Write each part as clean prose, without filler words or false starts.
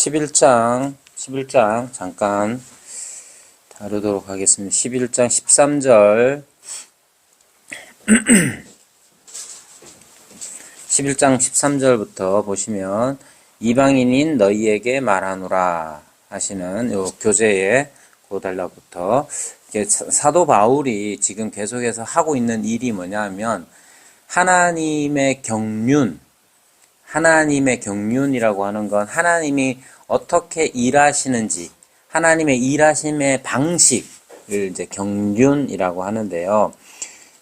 11장 잠깐 다루도록 하겠습니다. 11장 13절 11장 13절부터 보시면 이방인인 너희에게 말하노라 하시는 요 교재의 그 달라부터 사도 바울이 지금 계속해서 하고 있는 일이 뭐냐면 하나님의 경륜이라고 하는 건 하나님이 어떻게 일하시는지 하나님의 일하심의 방식을 이제 경륜이라고 하는데요.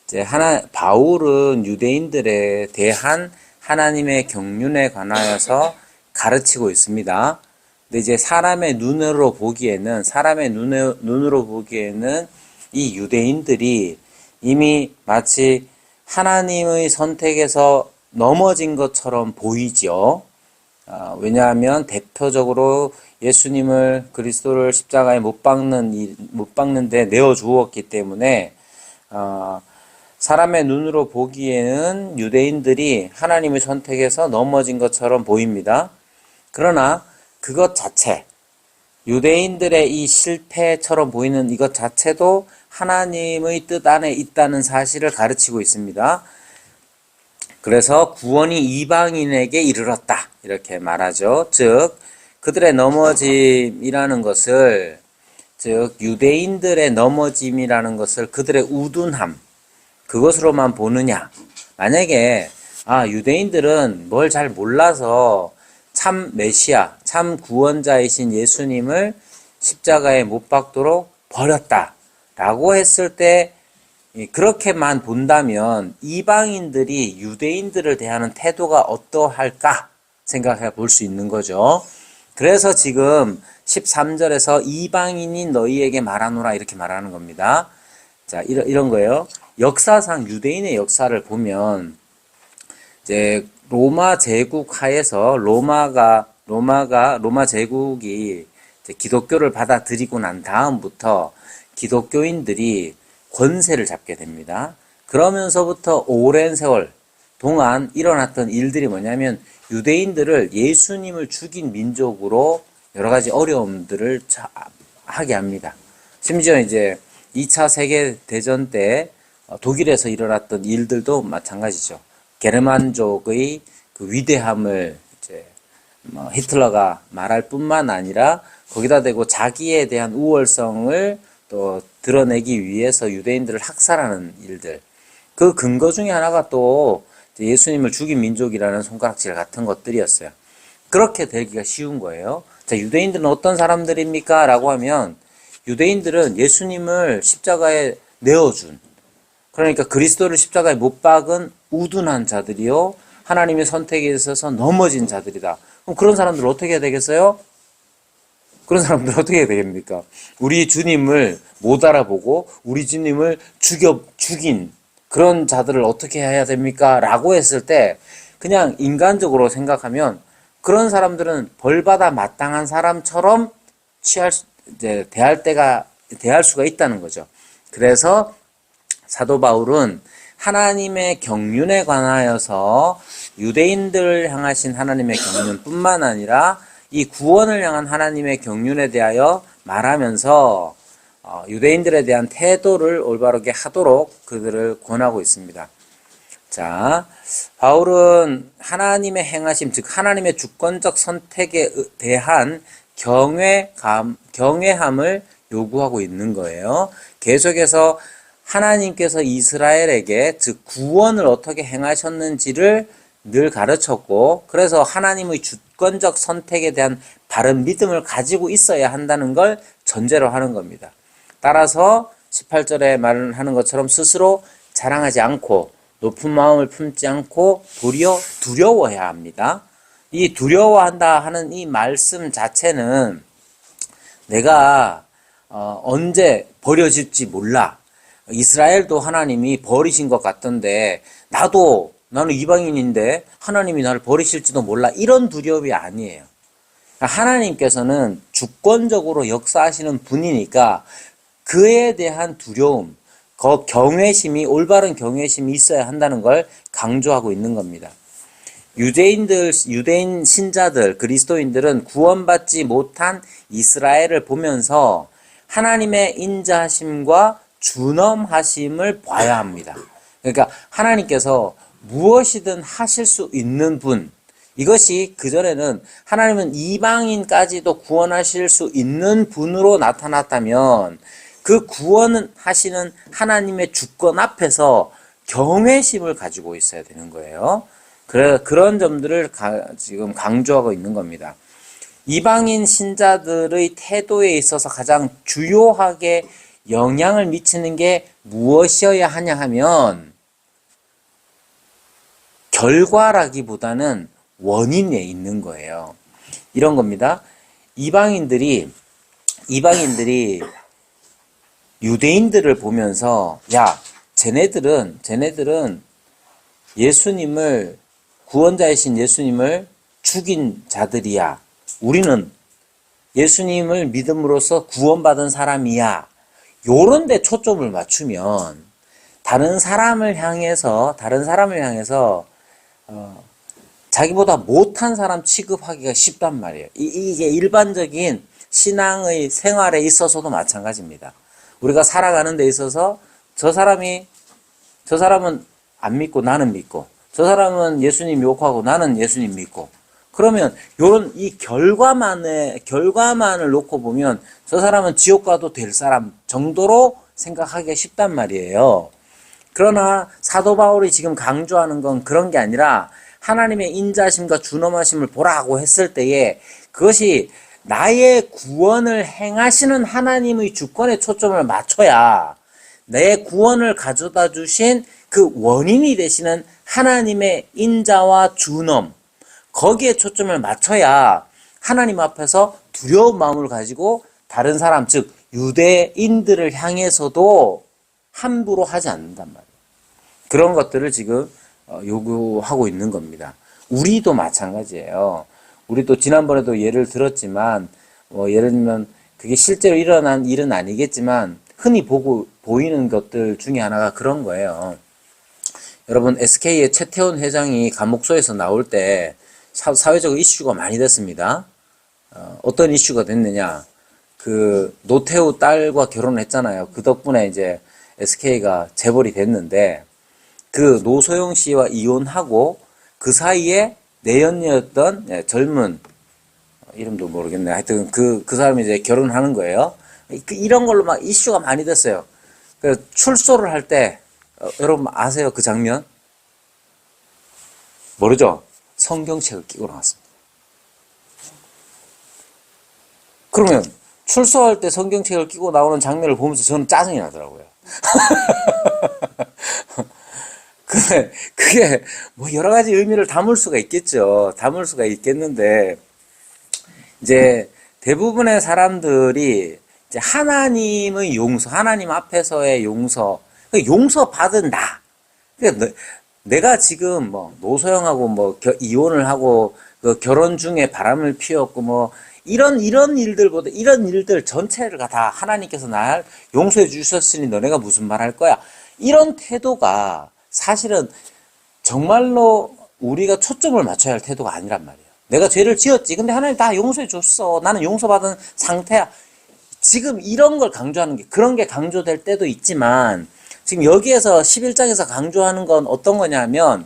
이제 바울은 유대인들에 대한 하나님의 경륜에 관하여서 가르치고 있습니다. 근데 이제 사람의 눈으로 보기에는 이 유대인들이 이미 마치 하나님의 선택에서 넘어진 것처럼 보이죠. 왜냐하면 대표적으로 예수님을 그리스도를 십자가에 못 박는데 내어 주었기 때문에 사람의 눈으로 보기에는 유대인들이 하나님의 선택에서 넘어진 것처럼 보입니다. 그러나 그것 자체, 유대인들의 이 실패처럼 보이는 이것 자체도 하나님의 뜻 안에 있다는 사실을 가르치고 있습니다. 그래서 구원이 이방인에게 이르렀다 이렇게 말하죠. 즉 그들의 넘어짐이라는 것을, 즉 유대인들의 넘어짐이라는 것을 그들의 우둔함, 그것으로만 보느냐. 만약에 유대인들은 뭘 잘 몰라서 참 메시아, 참 구원자이신 예수님을 십자가에 못 박도록 버렸다라고 했을 때 그렇게만 본다면 이방인들이 유대인들을 대하는 태도가 어떠할까 생각해 볼 수 있는 거죠. 그래서 지금 13절에서 이방인이 너희에게 말하노라 이렇게 말하는 겁니다. 자, 이런 거예요. 역사상 유대인의 역사를 보면 이제 로마 제국 하에서 로마 제국이 이제 기독교를 받아들이고 난 다음부터 기독교인들이 권세를 잡게 됩니다. 그러면서부터 오랜 세월 동안 일어났던 일들이 뭐냐면 유대인들을 예수님을 죽인 민족으로 여러 가지 어려움들을 하게 합니다. 심지어 이제 2차 세계대전 때 독일에서 일어났던 일들도 마찬가지죠. 게르만족의 그 위대함을 이제 히틀러가 말할 뿐만 아니라 거기다 대고 자기에 대한 우월성을 또 드러내기 위해서 유대인들을 학살하는 일들. 그 근거 중에 하나가 또 예수님을 죽인 민족이라는 손가락질 같은 것들이었어요. 그렇게 되기가 쉬운 거예요. 자, 유대인들은 어떤 사람들입니까? 라고 하면 유대인들은 예수님을 십자가에 내어준, 그러니까 그리스도를 십자가에 못 박은 우둔한 자들이요, 하나님의 선택에 있어서 넘어진 자들이다. 그럼 그런 사람들 어떻게 해야 되겠어요? 그런 사람들 어떻게 해야 되겠습니까? 우리 주님을 못 알아보고 우리 주님을 죽인 그런 자들을 어떻게 해야 됩니까? 라고 했을 때 그냥 인간적으로 생각하면 그런 사람들은 벌받아 마땅한 사람처럼 대할 수가 있다는 거죠. 그래서 사도 바울은 하나님의 경륜에 관하여서 유대인들을 향하신 하나님의 경륜뿐만 아니라 이 구원을 향한 하나님의 경륜에 대하여 말하면서 유대인들에 대한 태도를 올바르게 하도록 그들을 권하고 있습니다. 자, 바울은 하나님의 행하심, 즉 하나님의 주권적 선택에 대한 경외함을 요구하고 있는 거예요. 계속해서 하나님께서 이스라엘에게, 즉 구원을 어떻게 행하셨는지를 늘 가르쳤고, 그래서 하나님의 주권적 선택에 대한 바른 믿음을 가지고 있어야 한다는 걸 전제로 하는 겁니다. 따라서 18절에 말하는 것처럼 스스로 자랑하지 않고 높은 마음을 품지 않고 도리어 두려워해야 합니다. 이 두려워한다 하는 이 말씀 자체는 내가 언제 버려질지 몰라. 이스라엘도 하나님이 버리신 것 같던데 나는 이방인인데 하나님이 나를 버리실지도 몰라. 이런 두려움이 아니에요. 하나님께서는 주권적으로 역사하시는 분이니까 그에 대한 두려움, 올바른 경외심이 있어야 한다는 걸 강조하고 있는 겁니다. 유대인 신자들, 그리스도인들은 구원받지 못한 이스라엘을 보면서 하나님의 인자하심과 준엄하심을 봐야 합니다. 그러니까 하나님께서 무엇이든 하실 수 있는 분, 이것이 그전에는 하나님은 이방인까지도 구원하실 수 있는 분으로 나타났다면 그 구원하시는 하나님의 주권 앞에서 경외심을 가지고 있어야 되는 거예요. 그런 점들을 지금 강조하고 있는 겁니다. 이방인 신자들의 태도에 있어서 가장 주요하게 영향을 미치는 게 무엇이어야 하냐 하면 결과라기보다는 원인에 있는 거예요. 이런 겁니다. 이방인들이 유대인들을 보면서 야, 쟤네들은 예수님을 구원자이신 예수님을 죽인 자들이야. 우리는 예수님을 믿음으로써 구원받은 사람이야. 요런 데 초점을 맞추면 다른 사람을 향해서 자기보다 못한 사람 취급하기가 쉽단 말이에요. 이게 일반적인 신앙의 생활에 있어서도 마찬가지입니다. 우리가 살아가는 데 있어서 저 사람은 안 믿고 나는 믿고, 저 사람은 예수님 욕하고 나는 예수님 믿고, 그러면 요런 이 결과만을 놓고 보면 저 사람은 지옥 가도 될 사람 정도로 생각하기가 쉽단 말이에요. 그러나 사도 바울이 지금 강조하는 건 그런 게 아니라 하나님의 인자심과 준엄하심을 보라고 했을 때에 그것이 나의 구원을 행하시는 하나님의 주권에 초점을 맞춰야 내 구원을 가져다 주신 그 원인이 되시는 하나님의 인자와 준엄, 거기에 초점을 맞춰야 하나님 앞에서 두려운 마음을 가지고 다른 사람, 즉 유대인들을 향해서도 함부로 하지 않는단 말이에요. 그런 것들을 지금 요구하고 있는 겁니다. 우리도 마찬가지예요. 우리도 지난번에도 예를 들었지만 예를 들면 그게 실제로 일어난 일은 아니겠지만 흔히 보이는 것들 중에 하나가 그런 거예요. 여러분, SK의 최태원 회장이 감옥소에서 나올 때 사회적 이슈가 많이 됐습니다. 어떤 이슈가 됐느냐? 그 노태우 딸과 결혼했잖아요. 그 덕분에 이제 SK가 재벌이 됐는데 그 노소영 씨와 이혼하고 그 사이에 내연녀였던 젊은 이름도 모르겠네. 하여튼 그 사람이 이제 결혼하는 거예요. 이런 걸로 막 이슈가 많이 됐어요. 그 출소를 할 때 여러분 아세요? 그 장면? 모르죠? 성경책을 끼고 나왔습니다. 그러면 출소할 때 성경책을 끼고 나오는 장면을 보면서 저는 짜증이 나더라고요. 근데 그게 뭐 여러 가지 의미를 담을 수가 있겠죠. 담을 수가 있겠는데 이제 대부분의 사람들이 이제 하나님의 용서, 하나님 앞에서의 용서받은 나. 그러니까 내가 지금 뭐 노소영하고 뭐 이혼을 하고 그 결혼 중에 바람을 피웠고 뭐 이런 일들보다 이런 일들 전체를 다 하나님께서 날 용서해 주셨으니 너네가 무슨 말 할 거야. 이런 태도가 사실은 정말로 우리가 초점을 맞춰야 할 태도가 아니란 말이에요. 내가 죄를 지었지. 근데 하나님 다 용서해 줬어. 나는 용서받은 상태야. 지금 이런 걸 강조하는 게, 그런 게 강조될 때도 있지만 지금 여기에서 11장에서 강조하는 건 어떤 거냐면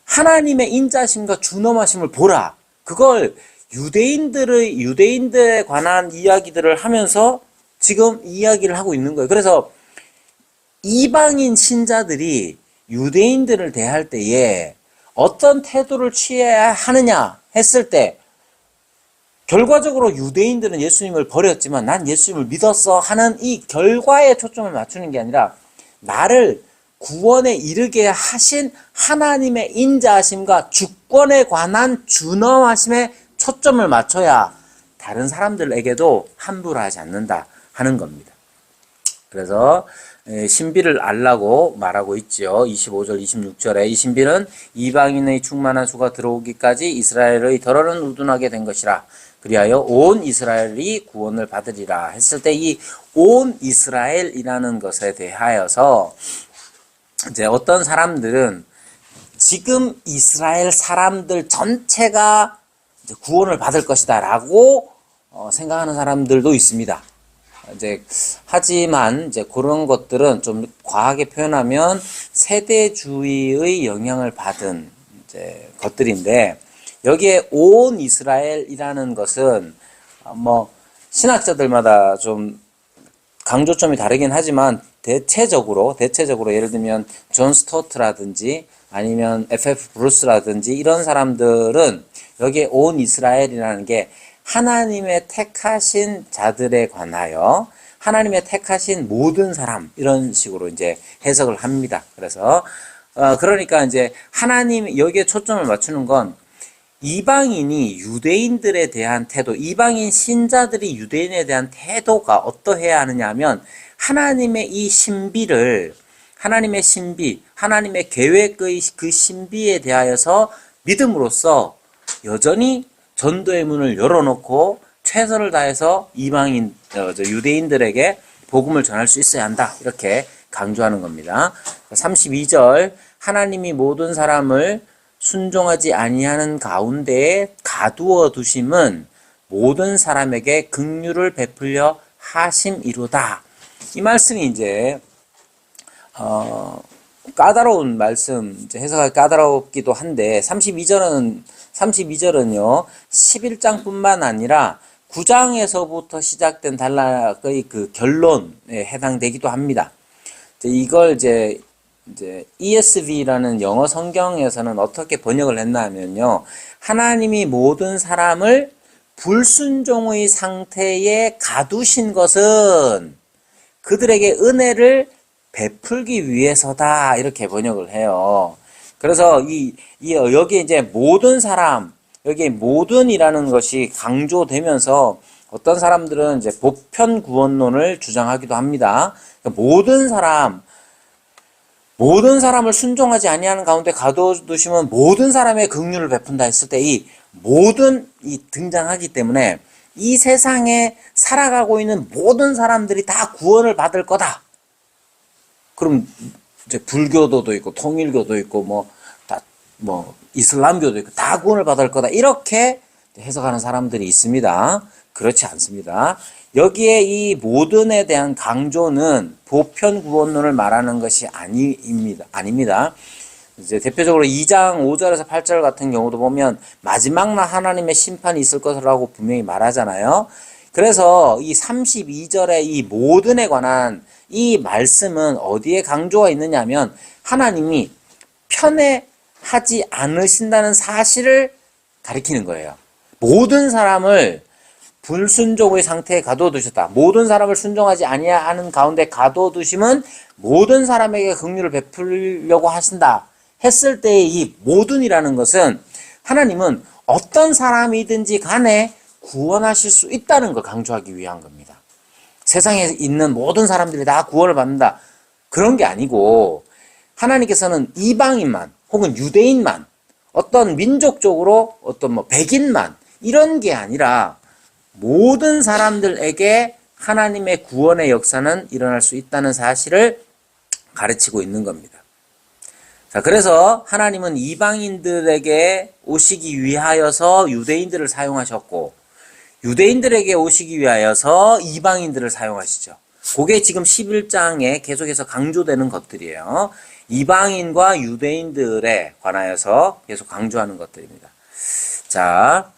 하나님의 인자심과 준엄하심을 보라. 그걸 유대인들에 관한 이야기들을 하면서 지금 이야기를 하고 있는 거예요. 그래서 이방인 신자들이 유대인들을 대할 때에 어떤 태도를 취해야 하느냐 했을 때 결과적으로 유대인들은 예수님을 버렸지만 난 예수님을 믿었어 하는 이 결과에 초점을 맞추는 게 아니라 나를 구원에 이르게 하신 하나님의 인자하심과 주권에 관한 준엄하심에 초점을 맞춰야 다른 사람들에게도 함부로 하지 않는다 하는 겁니다. 그래서 신비를 알라고 말하고 있죠. 25절, 26절에 이 신비는 이방인의 충만한 수가 들어오기까지 이스라엘의 덜어는 우둔하게 된 것이라. 그리하여 온 이스라엘이 구원을 받으리라 했을 때 이 온 이스라엘이라는 것에 대하여서 이제 어떤 사람들은 지금 이스라엘 사람들 전체가 이제 구원을 받을 것이다라고 생각하는 사람들도 있습니다. 이제 하지만 이제 그런 것들은 좀 과하게 표현하면 세대주의의 영향을 받은 이제 것들인데, 여기에 온 이스라엘이라는 것은 뭐 신학자들마다 좀 강조점이 다르긴 하지만 대체적으로 예를 들면 존 스토트라든지 아니면 FF 브루스라든지 이런 사람들은 여기에 온 이스라엘이라는 게 하나님의 택하신 자들에 관하여 하나님의 택하신 모든 사람, 이런 식으로 이제 해석을 합니다. 그래서 그러니까 이제 하나님, 여기에 초점을 맞추는 건 이방인이 유대인들에 대한 태도, 이방인 신자들이 유대인에 대한 태도가 어떠해야 하느냐 하면, 하나님의 이 신비를, 하나님의 신비, 하나님의 계획의 그 신비에 대하여서 믿음으로써 여전히 전도의 문을 열어놓고 최선을 다해서 이방인, 유대인들에게 복음을 전할 수 있어야 한다, 이렇게 강조하는 겁니다. 32절, 하나님이 모든 사람을 순종하지 아니하는 가운데에 가두어 두심은 모든 사람에게 긍휼을 베풀려 하심이로다. 이 말씀이 이제 까다로운 말씀, 이제 해석하기 까다롭기도 한데, 32절은요 11장뿐만 아니라 9장에서부터 시작된 단락의 그 결론에 해당되기도 합니다. 이걸 이제 ESV라는 영어 성경에서는 어떻게 번역을 했나 하면요, 하나님이 모든 사람을 불순종의 상태에 가두신 것은 그들에게 은혜를 베풀기 위해서다, 이렇게 번역을 해요. 그래서 여기에 이제 모든 사람, 여기에 모든이라는 것이 강조되면서 어떤 사람들은 이제 보편 구원론을 주장하기도 합니다. 그러니까 모든 사람을 순종하지 아니하는 가운데 가둬두시면 모든 사람의 긍휼을 베푼다 했을 때, 이 모든이 등장하기 때문에 이 세상에 살아가고 있는 모든 사람들이 다 구원을 받을 거다. 그럼 이제 불교도도 있고 통일교도 있고 이슬람교도 있고 다 구원을 받을 거다, 이렇게 해석하는 사람들이 있습니다. 그렇지 않습니다. 여기에 이 모든에 대한 강조는 보편 구원론을 말하는 것이 아닙니다. 이제 대표적으로 2장 5절에서 8절 같은 경우도 보면 마지막 날 하나님의 심판이 있을 것이라고 분명히 말하잖아요. 그래서 이 32절의 이 모든에 관한 이 말씀은 어디에 강조가 있느냐 하면, 하나님이 편애하지 않으신다는 사실을 가리키는 거예요. 모든 사람을 불순종의 상태에 가둬두셨다. 모든 사람을 순종하지 아니하는 가운데 가둬두심은 모든 사람에게 긍휼을 베풀려고 하신다 했을 때의 이 모든이라는 것은, 하나님은 어떤 사람이든지 간에 구원하실 수 있다는 걸 강조하기 위한 겁니다. 세상에 있는 모든 사람들이 다 구원을 받는다, 그런 게 아니고, 하나님께서는 이방인만 혹은 유대인만, 어떤 민족적으로 어떤 백인만, 이런 게 아니라 모든 사람들에게 하나님의 구원의 역사는 일어날 수 있다는 사실을 가르치고 있는 겁니다. 자, 그래서 하나님은 이방인들에게 오시기 위하여서 유대인들을 사용하셨고, 유대인들에게 오시기 위하여서 이방인들을 사용하시죠. 그게 지금 11장에 계속해서 강조되는 것들이에요. 이방인과 유대인들에 관하여서 계속 강조하는 것들입니다. 자,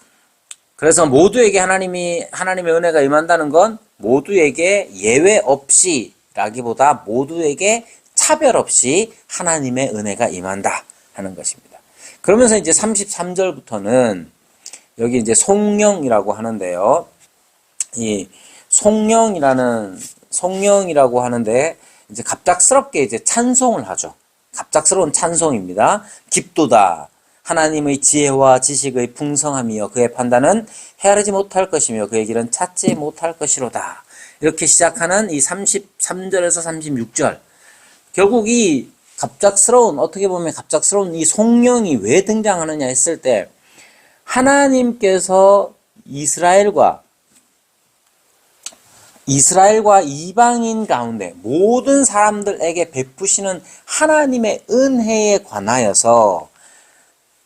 그래서 모두에게 하나님의 은혜가 임한다는 건 모두에게 예외 없이 라기보다 모두에게 차별 없이 하나님의 은혜가 임한다 하는 것입니다. 그러면서 이제 33절부터는 여기 이제 송영이라고 하는데요. 이 송영이라고 하는데 이제 갑작스럽게 이제 찬송을 하죠. 갑작스러운 찬송입니다. 깊도다. 하나님의 지혜와 지식의 풍성함이여 그의 판단은 헤아리지 못할 것이며 그의 길은 찾지 못할 것이로다. 이렇게 시작하는 이 33절에서 36절. 결국 이 어떻게 보면 갑작스러운 이 송영이 왜 등장하느냐 했을 때, 하나님께서 이스라엘과 이방인 가운데 모든 사람들에게 베푸시는 하나님의 은혜에 관하여서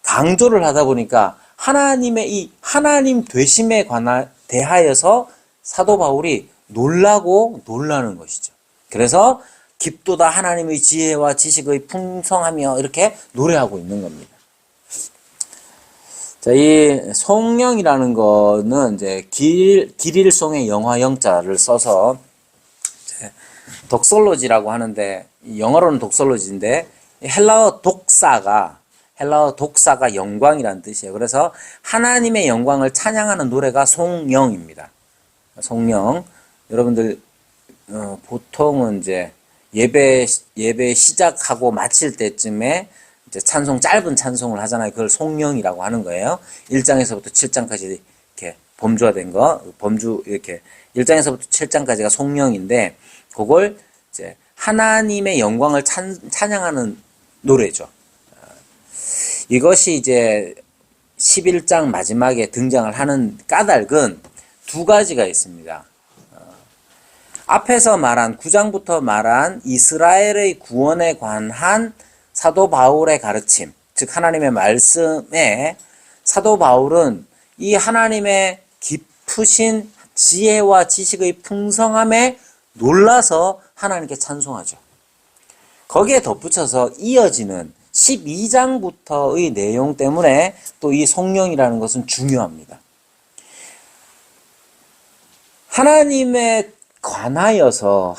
강조를 하다 보니까 하나님의 이 하나님 되심에 대하여서 사도 바울이 놀라는 것이죠. 그래서 깊도다 하나님의 지혜와 지식의 풍성하며 이렇게 노래하고 있는 겁니다. 자, 이 성령이라는 거는 이제 기릴송의 영화 영자를 써서 독솔로지라고 하는데, 영어로는 독솔로지인데 헬라어 독사가 영광이라는 뜻이에요. 그래서 하나님의 영광을 찬양하는 노래가 송영입니다. 송영. 여러분들 보통은 이제 예배 시작하고 마칠 때쯤에 이제 짧은 찬송을 하잖아요. 그걸 송영이라고 하는 거예요. 1장에서부터 7장까지 이렇게 범주화된 거, 이렇게 1장에서부터 7장까지가 송영인데, 그걸 이제 하나님의 영광을 찬양하는 노래죠. 이것이 이제 11장 마지막에 등장을 하는 까닭은 두 가지가 있습니다. 앞에서 말한 9장부터 말한 이스라엘의 구원에 관한 사도 바울의 가르침, 즉 하나님의 말씀에 사도 바울은 이 하나님의 깊으신 지혜와 지식의 풍성함에 놀라서 하나님께 찬송하죠. 거기에 덧붙여서 이어지는 12장부터의 내용 때문에 또 이 성령이라는 것은 중요합니다. 하나님에 관하여서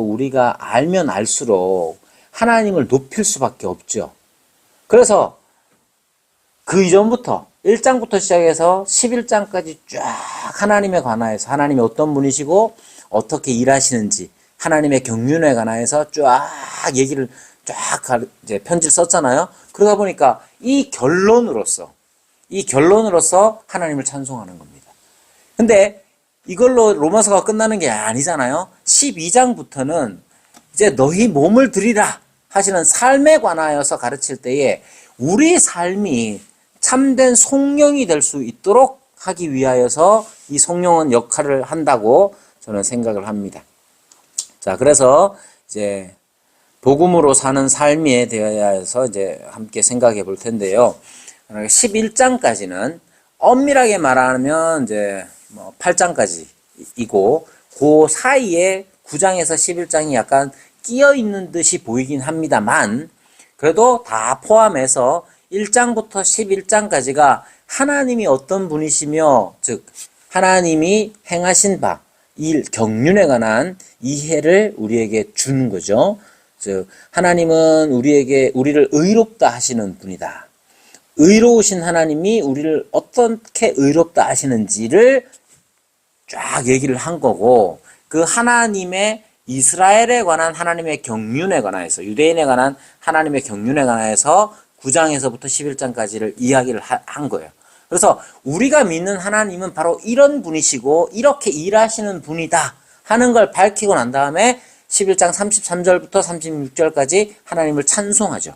우리가 알면 알수록 하나님을 높일 수밖에 없죠. 그래서 그 이전부터 1장부터 시작해서 11장까지 쫙 하나님에 관하여서 하나님이 어떤 분이시고 어떻게 일하시는지 하나님의 경륜에 관하여서 쫙 얘기를 이제 편지를 썼잖아요. 그러다 보니까 이 결론으로서 하나님을 찬송하는 겁니다. 근데 이걸로 로마서가 끝나는 게 아니잖아요. 12장부터는 이제 너희 몸을 드리라 하시는 삶에 관하여서 가르칠 때에 우리 삶이 참된 성령이 될 수 있도록 하기 위하여서 이 성령은 역할을 한다고 저는 생각을 합니다. 자, 그래서 이제 복음으로 사는 삶에 대하여서 이제 함께 생각해 볼 텐데요. 11장까지는 엄밀하게 말하면 이제 8장까지이고 그 사이에 9장에서 11장이 약간 끼어 있는 듯이 보이긴 합니다만, 그래도 다 포함해서 1장부터 11장까지가 하나님이 어떤 분이시며, 즉 하나님이 행하신 바, 일 경륜에 관한 이해를 우리에게 주는 거죠. 즉 하나님은 우리를 의롭다 하시는 분이다. 의로우신 하나님이 우리를 어떻게 의롭다 하시는지를 쫙 얘기를 한 거고, 그 하나님의 이스라엘에 관한 하나님의 경륜에 관해서, 유대인에 관한 하나님의 경륜에 관해서 9장에서부터 11장까지를 이야기를 한 거예요. 그래서 우리가 믿는 하나님은 바로 이런 분이시고 이렇게 일하시는 분이다 하는 걸 밝히고 난 다음에 11장 33절부터 36절까지 하나님을 찬송하죠.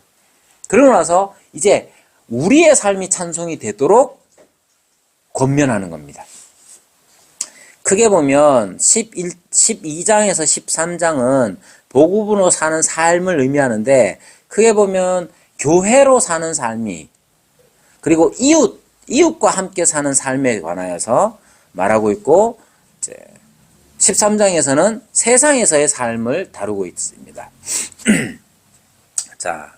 그러고 나서 이제 우리의 삶이 찬송이 되도록 권면하는 겁니다. 크게 보면 12장에서 13장은 복음으로 사는 삶을 의미하는데, 크게 보면 교회로 사는 삶이, 그리고 이웃과 함께 사는 삶에 관하여서 말하고 있고, 이제 13장에서는 세상에서의 삶을 다루고 있습니다. 자,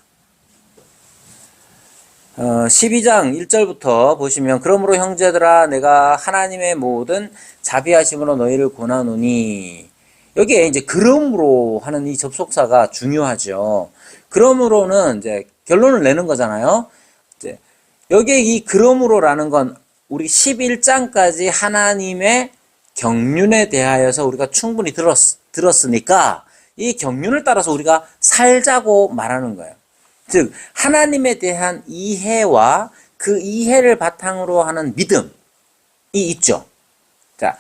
12장 1절부터 보시면, 그러므로 형제들아 내가 하나님의 모든 자비하심으로 너희를 권하노니, 여기에 이제 그러므로 하는 이 접속사가 중요하죠. 그러므로는 이제 결론을 내는 거잖아요. 이제 여기에 이 그러므로라는 건 우리 11장까지 하나님의 경륜에 대하여서 우리가 충분히 들었으니까 이 경륜을 따라서 우리가 살자고 말하는 거예요. 즉 하나님에 대한 이해와 그 이해를 바탕으로 하는 믿음이 있죠. 자,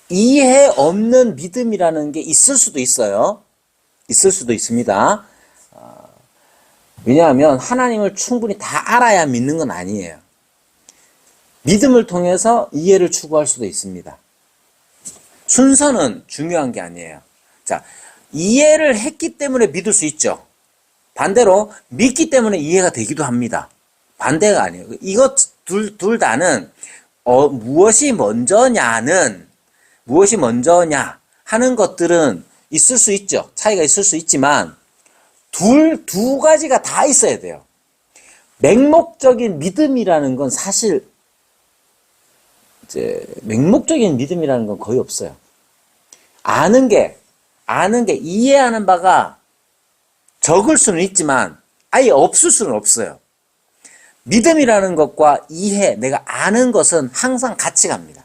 이해 없는 믿음이라는 게 있을 수도 있어요. 있을 수도 있습니다. 왜냐하면 하나님을 충분히 다 알아야 믿는 건 아니에요. 믿음을 통해서 이해를 추구할 수도 있습니다. 순서는 중요한 게 아니에요. 자, 이해를 했기 때문에 믿을 수 있죠. 반대로 믿기 때문에 이해가 되기도 합니다. 반대가 아니에요. 이것 둘 다는 무엇이 먼저냐 하는 것들은 있을 수 있죠. 차이가 있을 수 있지만 두 가지가 다 있어야 돼요. 맹목적인 믿음이라는 건 사실 이제 맹목적인 믿음이라는 건 거의 없어요. 아는 게 이해하는 바가 적을 수는 있지만 아예 없을 수는 없어요. 믿음이라는 것과 이해, 내가 아는 것은 항상 같이 갑니다.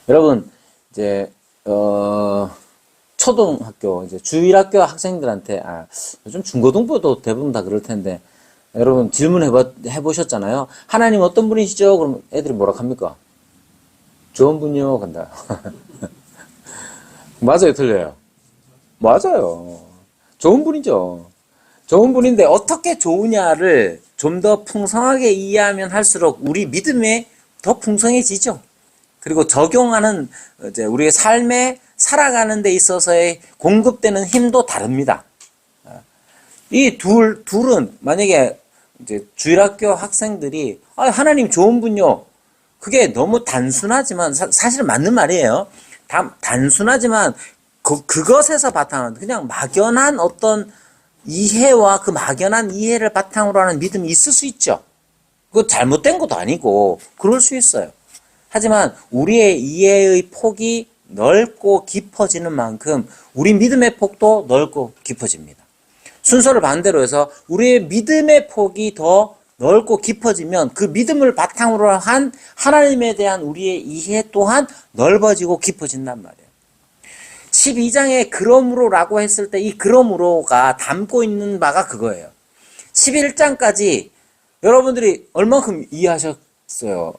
여러분, 이제, 초등학교, 이제 주일학교 학생들한테, 요즘 중고등부도 대부분 다 그럴 텐데, 여러분 해보셨잖아요. 하나님 어떤 분이시죠? 그럼 애들이 뭐라 합니까? 좋은 분이요. 간다. 맞아요, 틀려요? 맞아요. 좋은 분이죠. 좋은 분인데 어떻게 좋으냐를 좀 더 풍성하게 이해하면 할수록 우리 믿음이 더 풍성해지죠. 그리고 적용하는 이제 우리의 삶에 살아가는 데 있어서의 공급되는 힘도 다릅니다. 이 둘은 만약에 이제 주일학교 학생들이 하나님 좋은 분요. 그게 너무 단순하지만 사실은 맞는 말이에요. 단순하지만 그것에서 바탕은 그냥 막연한 어떤 이해와 그 막연한 이해를 바탕으로 하는 믿음이 있을 수 있죠. 그거 잘못된 것도 아니고 그럴 수 있어요. 하지만 우리의 이해의 폭이 넓고 깊어지는 만큼 우리 믿음의 폭도 넓고 깊어집니다. 순서를 반대로 해서 우리의 믿음의 폭이 더 넓고 깊어지면 그 믿음을 바탕으로 한 하나님에 대한 우리의 이해 또한 넓어지고 깊어진단 말이에요. 12장에 그러므로라고 했을 때 이 그러므로가 담고 있는 바가 그거예요. 11장까지 여러분들이 얼만큼 이해하셨어요?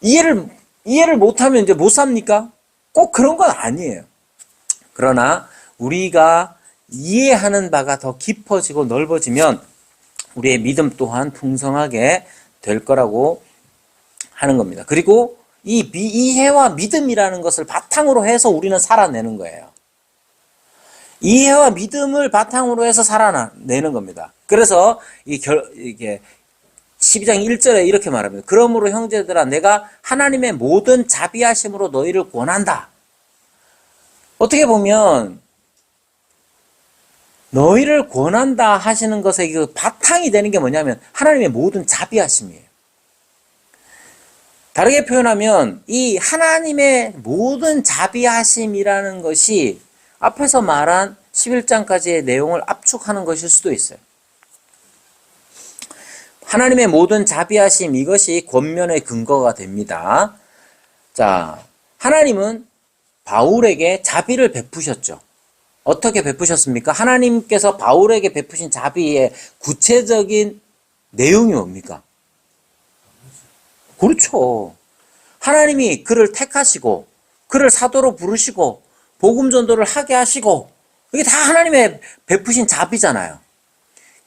이해를 못하면 이제 못 삽니까? 꼭 그런 건 아니에요. 그러나 우리가 이해하는 바가 더 깊어지고 넓어지면 우리의 믿음 또한 풍성하게 될 거라고 하는 겁니다. 그리고 이 이해와 믿음이라는 것을 바탕으로 해서 우리는 살아내는 거예요. 이해와 믿음을 바탕으로 해서 살아내는 겁니다. 그래서 이게 12장 1절에 이렇게 말합니다. 그러므로 형제들아 내가 하나님의 모든 자비하심으로 너희를 권한다. 어떻게 보면 너희를 권한다 하시는 것의 그 바탕이 되는 게 뭐냐면 하나님의 모든 자비하심이에요. 다르게 표현하면 이 하나님의 모든 자비하심이라는 것이 앞에서 말한 11장까지의 내용을 압축하는 것일 수도 있어요. 하나님의 모든 자비하심, 이것이 권면의 근거가 됩니다. 자, 하나님은 바울에게 자비를 베푸셨죠. 어떻게 베푸셨습니까? 하나님께서 바울에게 베푸신 자비의 구체적인 내용이 뭡니까? 그렇죠. 하나님이 그를 택하시고 그를 사도로 부르시고 복음 전도를 하게 하시고 이게 다 하나님의 베푸신 자비잖아요.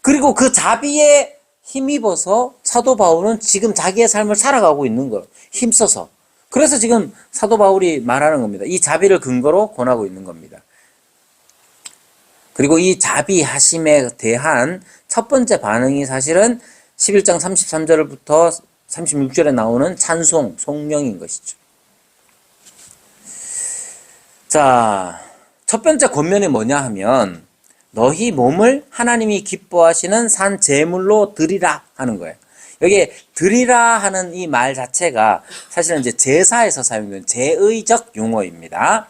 그리고 그 자비에 힘입어서 사도 바울은 지금 자기의 삶을 살아가고 있는 거예요. 힘써서. 그래서 지금 사도 바울이 말하는 겁니다. 이 자비를 근거로 권하고 있는 겁니다. 그리고 이 자비하심에 대한 첫 번째 반응이 사실은 11장 33절부터 36절에 나오는 찬송, 송명인 것이죠. 자, 첫 번째 권면이 뭐냐 하면 너희 몸을 하나님이 기뻐하시는 산 제물로 드리라 하는 거예요. 여기에 드리라 하는 이 말 자체가 사실은 이제 제사에서 사용된 제의적 용어입니다.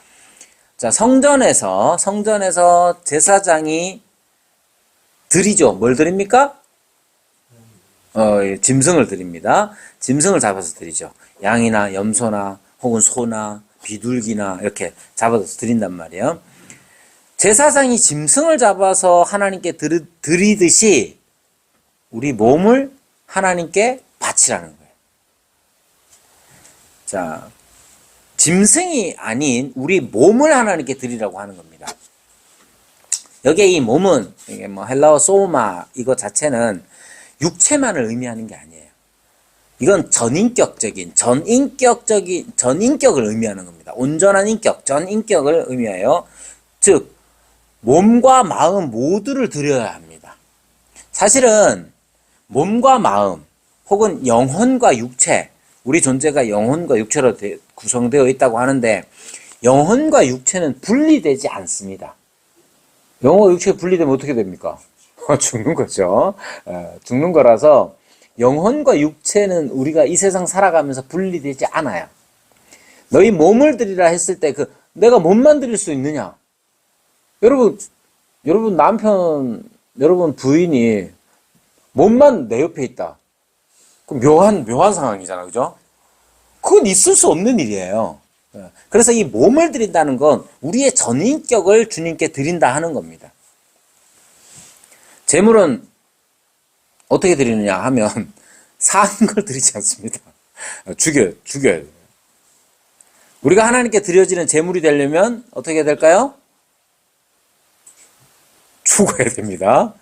자, 성전에서 제사장이 드리죠. 뭘 드립니까? 짐승을 드립니다. 짐승을 잡아서 드리죠. 양이나 염소나 혹은 소나 비둘기나 이렇게 잡아서 드린단 말이에요. 제사장이 짐승을 잡아서 하나님께 드리듯이 우리 몸을 하나님께 바치라는 거예요. 자, 짐승이 아닌 우리 몸을 하나님께 드리라고 하는 겁니다. 여기에 이 몸은 이게 뭐 헬라어 소마 이거 자체는 육체만을 의미하는 게 아니에요. 이건 전인격을 의미하는 겁니다. 온전한 인격, 전인격을 의미하여 즉 몸과 마음 모두를 드려야 합니다. 사실은 몸과 마음 혹은 영혼과 육체, 우리 존재가 영혼과 육체로 구성되어 있다고 하는데 영혼과 육체는 분리되지 않습니다. 영혼과 육체가 분리되면 어떻게 됩니까? 죽는 거죠. 죽는 거라서 영혼과 육체는 우리가 이 세상 살아가면서 분리되지 않아요. 너희 몸을 드리라 했을 때 내가 몸만 드릴 수 있느냐? 여러분 남편, 여러분 부인이 몸만 내 옆에 있다. 그럼 묘한 상황이잖아, 그죠? 그건 있을 수 없는 일이에요. 그래서 이 몸을 드린다는 건 우리의 전인격을 주님께 드린다 하는 겁니다. 제물은 어떻게 드리느냐 하면 사는 걸 드리지 않습니다. 죽여야 돼요. 우리가 하나님께 드려지는 제물이 되려면 어떻게 해야 될까요? 죽어야 됩니다.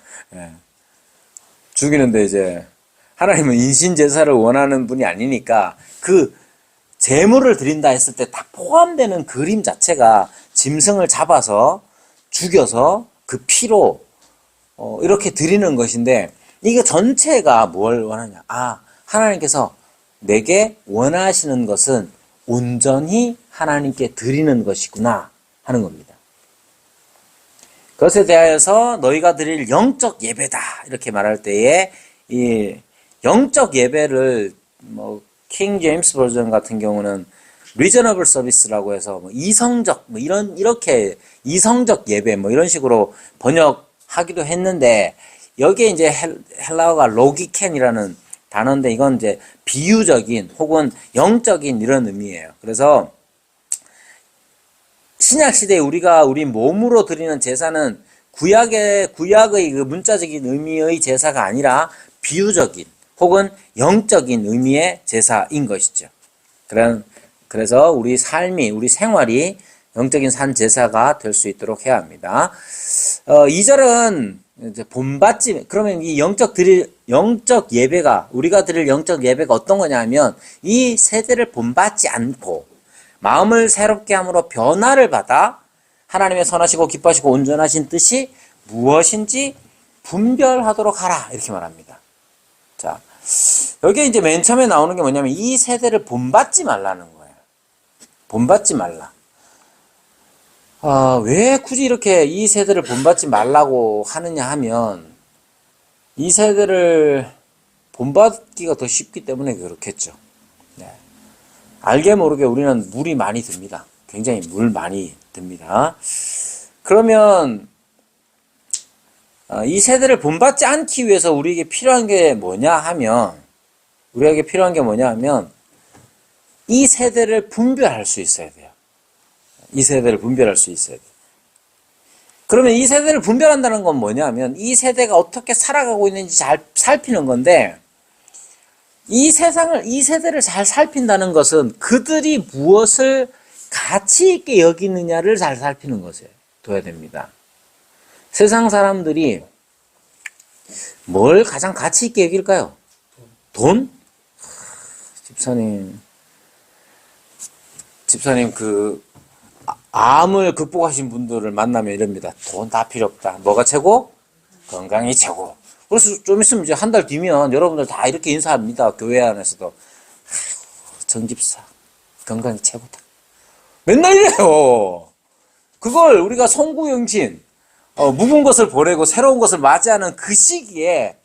죽이는데 이제 하나님은 인신제사를 원하는 분이 아니니까 그 제물을 드린다 했을 때 다 포함되는 그림 자체가 짐승을 잡아서 죽여서 그 피로 이렇게 드리는 것인데 이게 전체가 뭘 원하냐? 하나님께서 내게 원하시는 것은 온전히 하나님께 드리는 것이구나 하는 겁니다. 그것에 대하여서 너희가 드릴 영적 예배다 이렇게 말할 때에 이 영적 예배를 킹 제임스 버전 같은 경우는 reasonable service라고 해서 이성적 이렇게 이성적 예배 이런 식으로 번역하기도 했는데 여기에 이제 헬라어가 로기켄이라는 단어인데 이건 이제 비유적인 혹은 영적인 이런 의미예요. 그래서 신약 시대에 우리 몸으로 드리는 제사는 구약의 그 문자적인 의미의 제사가 아니라 비유적인 혹은 영적인 의미의 제사인 것이죠. 그래서 우리 삶이, 우리 생활이 영적인 산 제사가 될 수 있도록 해야 합니다. 2절은 이제 본받지, 그러면 이 영적 예배가, 우리가 드릴 영적 예배가 어떤 거냐면, 이 세대를 본받지 않고, 마음을 새롭게 함으로 변화를 받아, 하나님의 선하시고 기뻐하시고 온전하신 뜻이 무엇인지 분별하도록 하라. 이렇게 말합니다. 자, 여기에 이제 맨 처음에 나오는 게 뭐냐면, 이 세대를 본받지 말라는 거예요. 본받지 말라. 왜 굳이 이렇게 이 세대를 본받지 말라고 하느냐 하면 이 세대를 본받기가 더 쉽기 때문에 그렇겠죠. 네. 알게 모르게 우리는 물이 많이 듭니다. 굉장히 물 많이 듭니다. 그러면 이 세대를 본받지 않기 위해서 우리에게 필요한 게 뭐냐 하면 이 세대를 분별할 수 있어야 돼요. 이 세대를 분별할 수 있어야 돼요. 그러면 이 세대를 분별한다는 건 뭐냐면 이 세대가 어떻게 살아가고 있는지 잘 살피는 건데 이 세대를 잘 살핀다는 것은 그들이 무엇을 가치 있게 여기느냐를 잘 살피는 것에 둬야 됩니다. 세상 사람들이 뭘 가장 가치 있게 여길까요? 돈? 집사님 암을 극복하신 분들을 만나면 이럽니다. 돈 다 필요 없다. 뭐가 최고? 건강이 최고. 그래서 좀 있으면 이제 한 달 뒤면 여러분들 다 이렇게 인사합니다. 교회 안에서도. 정집사, 건강이 최고다. 맨날 이래요. 그걸 우리가 송구영신, 묵은 것을 보내고 새로운 것을 맞이하는 그 시기에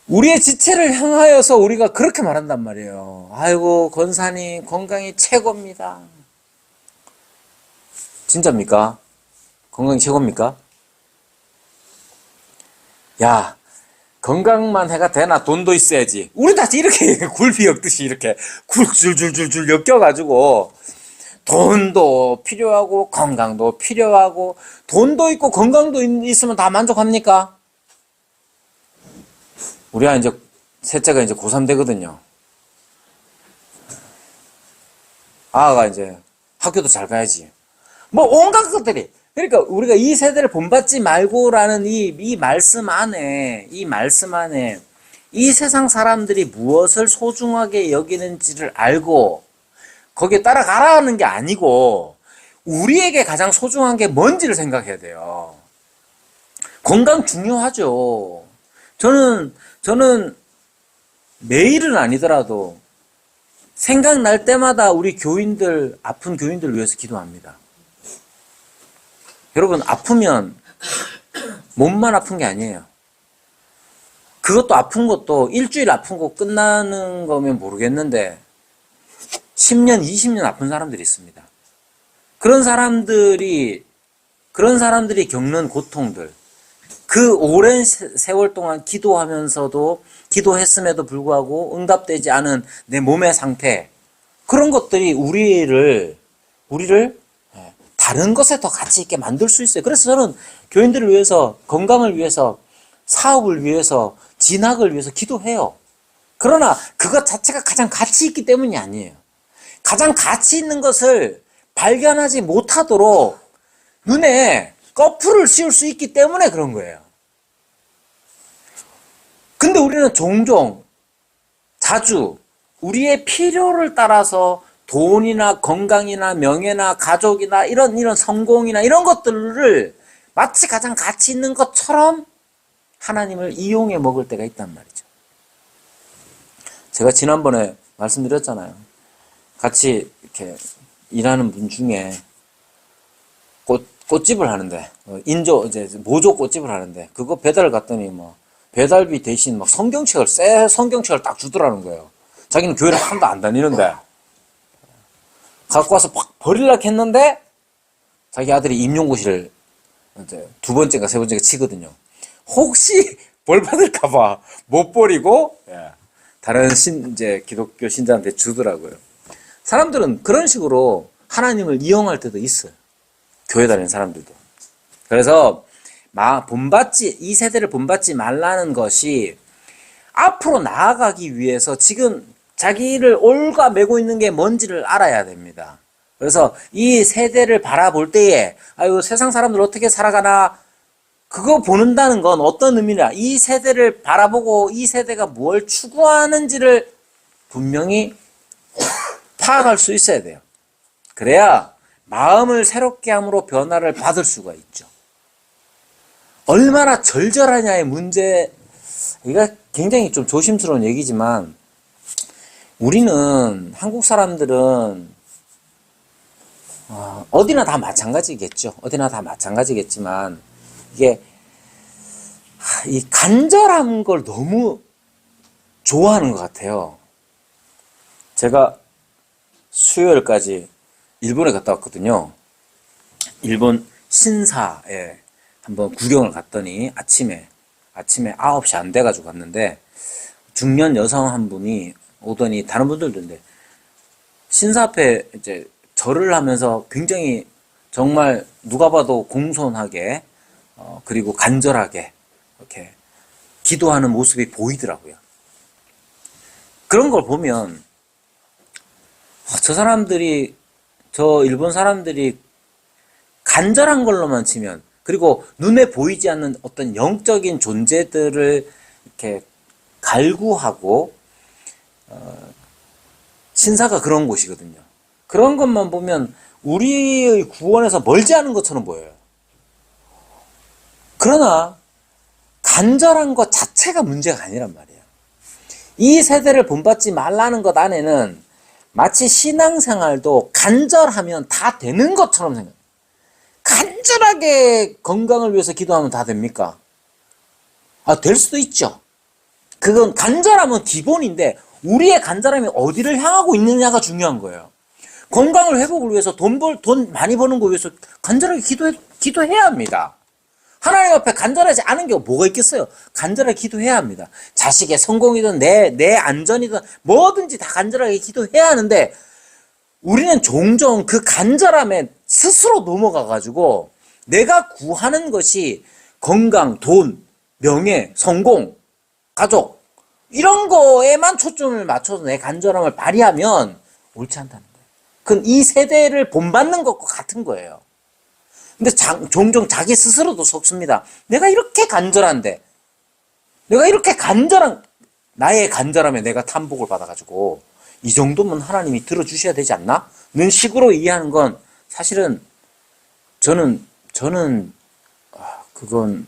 우리의 지체를 향하여서 우리가 그렇게 말한단 말이에요. 아이고, 권사님, 건강이 최고입니다. 진짜입니까? 건강이 최고입니까? 야, 건강만 해가 되나? 돈도 있어야지. 우리 다 이렇게 굴비 엮듯이 이렇게 줄줄줄줄 엮여가지고 돈도 필요하고 건강도 필요하고 돈도 있고 건강도 있으면 다 만족합니까? 우리가 이제 셋째가 이제 고3 되거든요. 아가 이제 학교도 잘 가야지. 온갖 것들이. 그러니까 우리가 이 세대를 본받지 말고라는 이 말씀 안에 이 세상 사람들이 무엇을 소중하게 여기는지를 알고 거기에 따라가라는 게 아니고 우리에게 가장 소중한 게 뭔지를 생각해야 돼요. 건강 중요하죠. 저는 매일은 아니더라도 생각날 때마다 우리 교인들, 아픈 교인들을 위해서 기도합니다. 여러분, 아프면 몸만 아픈 게 아니에요. 그것도 아픈 것도 일주일 아픈 거 끝나는 거면 모르겠는데 10년, 20년 아픈 사람들이 있습니다. 그런 사람들이 겪는 고통들, 그 오랜 세월 동안 기도하면서도 기도했음에도 불구하고 응답되지 않은 내 몸의 상태, 그런 것들이 우리를 다른 것에 더 가치 있게 만들 수 있어요. 그래서 저는 교인들을 위해서, 건강을 위해서, 사업을 위해서, 진학을 위해서 기도해요. 그러나 그것 자체가 가장 가치 있기 때문이 아니에요. 가장 가치 있는 것을 발견하지 못하도록 눈에 꺼풀을 씌울 수 있기 때문에 그런 거예요. 근데 우리는 종종, 자주 우리의 필요를 따라서 돈이나 건강이나 명예나 가족이나 이런 성공이나 이런 것들을 마치 가장 가치 있는 것처럼 하나님을 이용해 먹을 때가 있단 말이죠. 제가 지난번에 말씀드렸잖아요. 같이 이렇게 일하는 분 중에 꽃집을 하는데, 모조 꽃집을 하는데, 그거 배달을 갔더니 배달비 대신 새 성경책을 딱 주더라는 거예요. 자기는 교회를 한 번도 안 다니는데. 갖고 와서 팍 버리려고 했는데, 자기 아들이 임용고시를 이제 2번째인가 3번째인가 치거든요. 혹시 벌 받을까봐 못 버리고, 다른 기독교 신자한테 주더라고요. 사람들은 그런 식으로 하나님을 이용할 때도 있어요. 교회 다니는 사람들도. 그래서 이 세대를 본받지 말라는 것이 앞으로 나아가기 위해서 지금 자기를 올가매고 있는 게 뭔지를 알아야 됩니다. 그래서 이 세대를 바라볼 때에 아유 세상 사람들 어떻게 살아가나 그거 보는다는 건 어떤 의미냐, 이 세대를 바라보고 이 세대가 뭘 추구하는지를 분명히 파악할 수 있어야 돼요. 그래야 마음을 새롭게 함으로 변화를 받을 수가 있죠. 얼마나 절절하냐의 문제, 이거 굉장히 좀 조심스러운 얘기지만 우리는, 한국 사람들은 어디나 다 마찬가지겠죠. 어디나 다 마찬가지겠지만 이게 이 간절한 걸 너무 좋아하는 것 같아요. 제가 수요일까지 일본에 갔다 왔거든요. 일본 신사에 한번 구경을 갔더니 아침에 9시 안 돼가지고 갔는데 중년 여성 한 분이 오더니 다른 분들도 신사 앞에 이제 절을 하면서 굉장히 정말 누가 봐도 공손하게 그리고 간절하게 이렇게 기도하는 모습이 보이더라고요. 그런 걸 보면 저 일본 사람들이 간절한 걸로만 치면, 그리고 눈에 보이지 않는 어떤 영적인 존재들을 이렇게 갈구하고 신사가 그런 곳이거든요. 그런 것만 보면 우리의 구원에서 멀지 않은 것처럼 보여요. 그러나 간절한 것 자체가 문제가 아니란 말이에요. 이 세대를 본받지 말라는 것 안에는 마치 신앙생활도 간절하면 다 되는 것처럼 생각해요. 간절하게 건강을 위해서 기도하면 다 됩니까? 될 수도 있죠. 그건 간절하면 기본인데 우리의 간절함이 어디를 향하고 있느냐가 중요한 거예요. 건강을 회복을 위해서 돈 많이 버는 거 위해서 간절하게 기도해야 합니다. 하나님 앞에 간절하지 않은 게 뭐가 있겠어요? 간절하게 기도해야 합니다. 자식의 성공이든 내 안전이든 뭐든지 다 간절하게 기도해야 하는데 우리는 종종 그 간절함에 스스로 넘어가가지고 내가 구하는 것이 건강, 돈, 명예, 성공, 가족 이런 거에만 초점을 맞춰서 내 간절함을 발휘하면 옳지 않다는 거예요. 그건 이 세대를 본받는 것과 같은 거예요. 근데 종종 자기 스스로도 속습니다. 내가 이렇게 간절한데, 나의 간절함에 내가 탐복을 받아가지고 이 정도면 하나님이 들어주셔야 되지 않나? 는 식으로 이해하는 건 사실은 저는 그건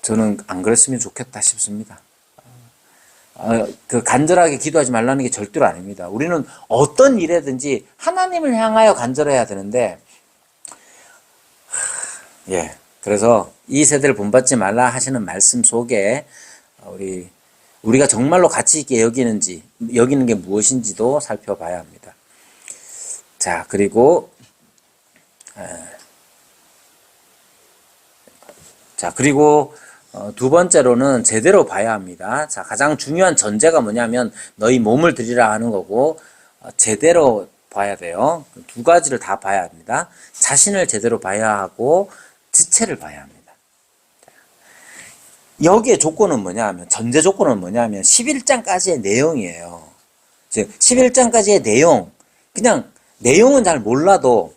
저는 안 그랬으면 좋겠다 싶습니다. 그 간절하게 기도하지 말라는 게 절대로 아닙니다. 우리는 어떤 일에든지 하나님을 향하여 간절해야 되는데, 예. 그래서 이 세대를 본받지 말라 하시는 말씀 속에 우리가 정말로 가치 있게 여기는 게 무엇인지도 살펴봐야 합니다. 자, 그리고 두 번째로는 제대로 봐야 합니다. 자, 가장 중요한 전제가 뭐냐면 너희 몸을 드리라 하는 거고, 제대로 봐야 돼요. 두 가지를 다 봐야 합니다. 자신을 제대로 봐야 하고 지체를 봐야 합니다. 여기에 조건은 뭐냐 하면, 전제 조건은 뭐냐 하면 11장까지의 내용이에요. 즉 11장까지의 내용, 그냥 내용은 잘 몰라도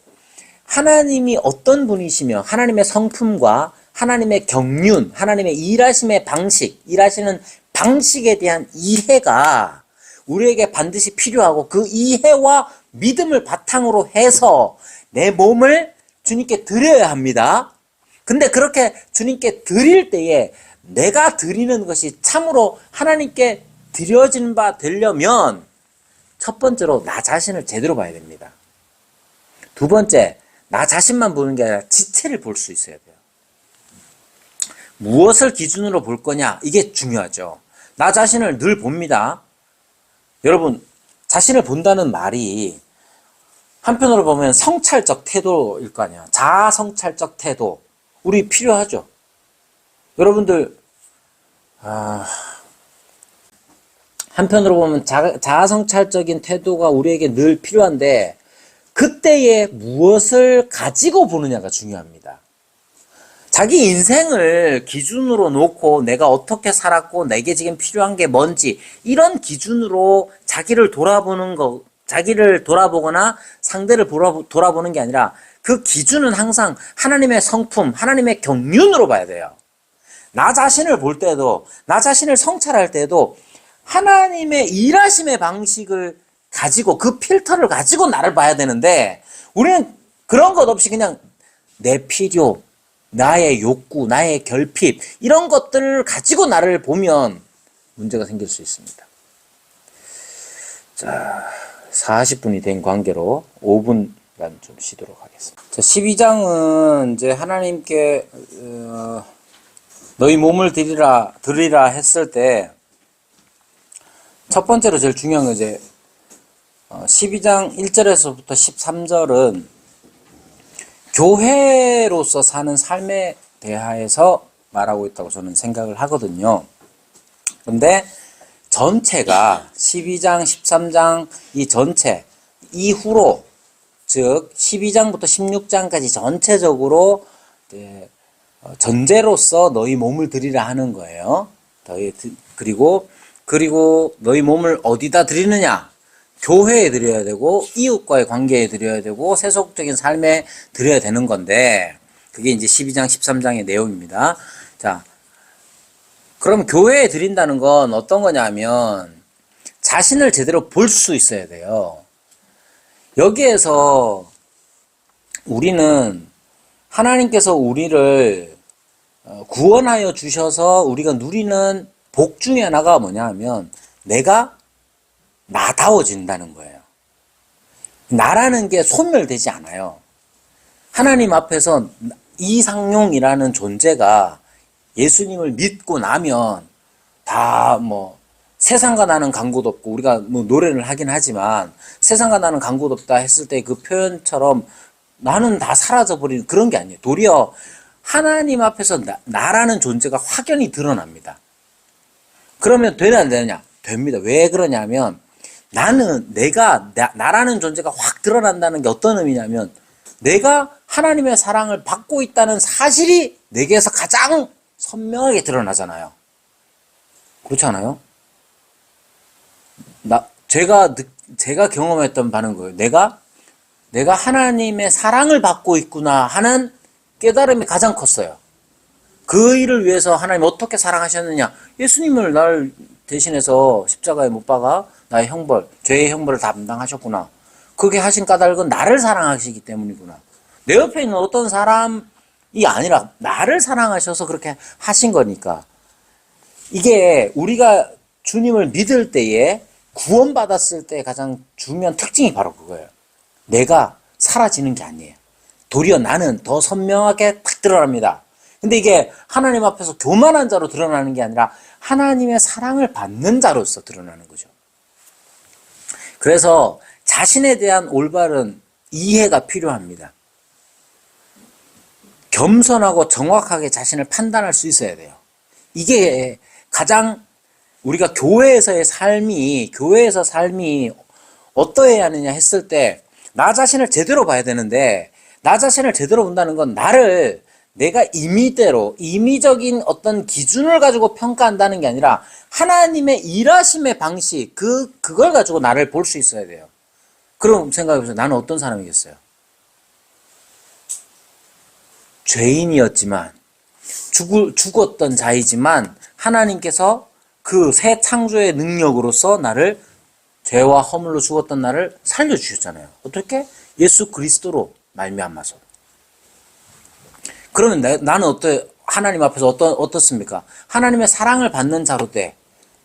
하나님이 어떤 분이시며 하나님의 성품과 하나님의 경륜, 하나님의 일하심의 방식, 일하시는 방식에 대한 이해가 우리에게 반드시 필요하고, 그 이해와 믿음을 바탕으로 해서 내 몸을 주님께 드려야 합니다. 근데 그렇게 주님께 드릴 때에 내가 드리는 것이 참으로 하나님께 드려진 바 되려면 첫 번째로 나 자신을 제대로 봐야 됩니다. 두 번째, 나 자신만 보는 게 아니라 지체를 볼 수 있어야 돼요. 무엇을 기준으로 볼 거냐, 이게 중요하죠. 나 자신을 늘 봅니다. 여러분, 자신을 본다는 말이 한편으로 보면 성찰적 태도일 거 아니야. 자아 성찰적 태도, 우리 필요하죠. 여러분들, 한편으로 보면 자아 성찰적인 태도가 우리에게 늘 필요한데, 그때에 무엇을 가지고 보느냐가 중요합니다. 자기 인생을 기준으로 놓고 내가 어떻게 살았고 내게 지금 필요한 게 뭔지, 이런 기준으로 자기를 돌아보거나 상대를 돌아보는 게 아니라, 그 기준은 항상 하나님의 성품, 하나님의 경륜으로 봐야 돼요. 나 자신을 볼 때도, 나 자신을 성찰할 때도 하나님의 일하심의 방식을 가지고, 그 필터를 가지고 나를 봐야 되는데, 우리는 그런 것 없이 그냥 내 필요, 나의 욕구, 나의 결핍, 이런 것들을 가지고 나를 보면 문제가 생길 수 있습니다. 자, 40분이 된 관계로 5분간 좀 쉬도록 하겠습니다. 자, 12장은 이제 하나님께 너희 몸을 드리라 했을 때, 첫 번째로 제일 중요한 건 이제 12장 1절에서부터 13절은 교회로서 사는 삶에 대하여서 말하고 있다고 저는 생각을 하거든요. 근데 전체가 12장, 13장 이 전체 이후로, 즉 12장부터 16장까지 전체적으로 전제로서 너희 몸을 드리라 하는 거예요. 그리고 너희 몸을 어디다 드리느냐? 교회에 드려야 되고, 이웃과의 관계에 드려야 되고, 세속적인 삶에 드려야 되는 건데, 그게 이제 12장, 13장의 내용입니다. 자, 그럼 교회에 드린다는 건 어떤 거냐면, 자신을 제대로 볼 수 있어야 돼요. 여기에서 우리는 하나님께서 우리를 구원하여 주셔서 우리가 누리는 복 중에 하나가 뭐냐 하면, 내가 나다워진다는 거예요. 나라는 게 소멸되지 않아요. 하나님 앞에서 이상용이라는 존재가 예수님을 믿고 나면 다 세상과 나는 간고도 없고, 우리가 노래를 하긴 하지만 세상과 나는 간고도 없다 했을 때 그 표현처럼 나는 다 사라져버리는 그런 게 아니에요. 도리어 하나님 앞에서 나라는 존재가 확연히 드러납니다. 그러면 되냐 안 되느냐? 됩니다. 왜 그러냐면, 나라는 존재가 확 드러난다는 게 어떤 의미냐면, 내가 하나님의 사랑을 받고 있다는 사실이 내게서 가장 선명하게 드러나잖아요. 그렇지 않아요? 제가 경험했던 바는 거예요. 내가 하나님의 사랑을 받고 있구나 하는 깨달음이 가장 컸어요. 그 일을 위해서 하나님 어떻게 사랑하셨느냐? 예수님을 날 대신해서 십자가에 못 박아 나의 죄의 형벌을 담당하셨구나. 그게 하신 까닭은 나를 사랑하시기 때문이구나. 내 옆에 있는 어떤 사람이 아니라 나를 사랑하셔서 그렇게 하신 거니까. 이게 우리가 주님을 믿을 때에 구원받았을 때 가장 중요한 특징이 바로 그거예요. 내가 사라지는 게 아니에요. 도리어 나는 더 선명하게 딱 드러납니다. 근데 이게 하나님 앞에서 교만한 자로 드러나는 게 아니라 하나님의 사랑을 받는 자로서 드러나는 거죠. 그래서 자신에 대한 올바른 이해가 필요합니다. 겸손하고 정확하게 자신을 판단할 수 있어야 돼요. 이게 가장 우리가 교회에서 삶이 어떠해야 하느냐 했을 때 나 자신을 제대로 봐야 되는데, 나 자신을 제대로 본다는 건 내가 임의적인 어떤 기준을 가지고 평가한다는 게 아니라 하나님의 일하심의 방식, 그걸 가지고 나를 볼 수 있어야 돼요. 그럼 생각해보세요. 나는 어떤 사람이겠어요? 죄인이었지만, 죽었던 자이지만, 하나님께서 그 새 창조의 능력으로서 나를, 죄와 허물로 죽었던 나를 살려주셨잖아요. 어떻게? 예수 그리스도로 말미암아서. 그러면 나는 하나님 앞에서 어떻습니까? 하나님의 사랑을 받는 자로 돼.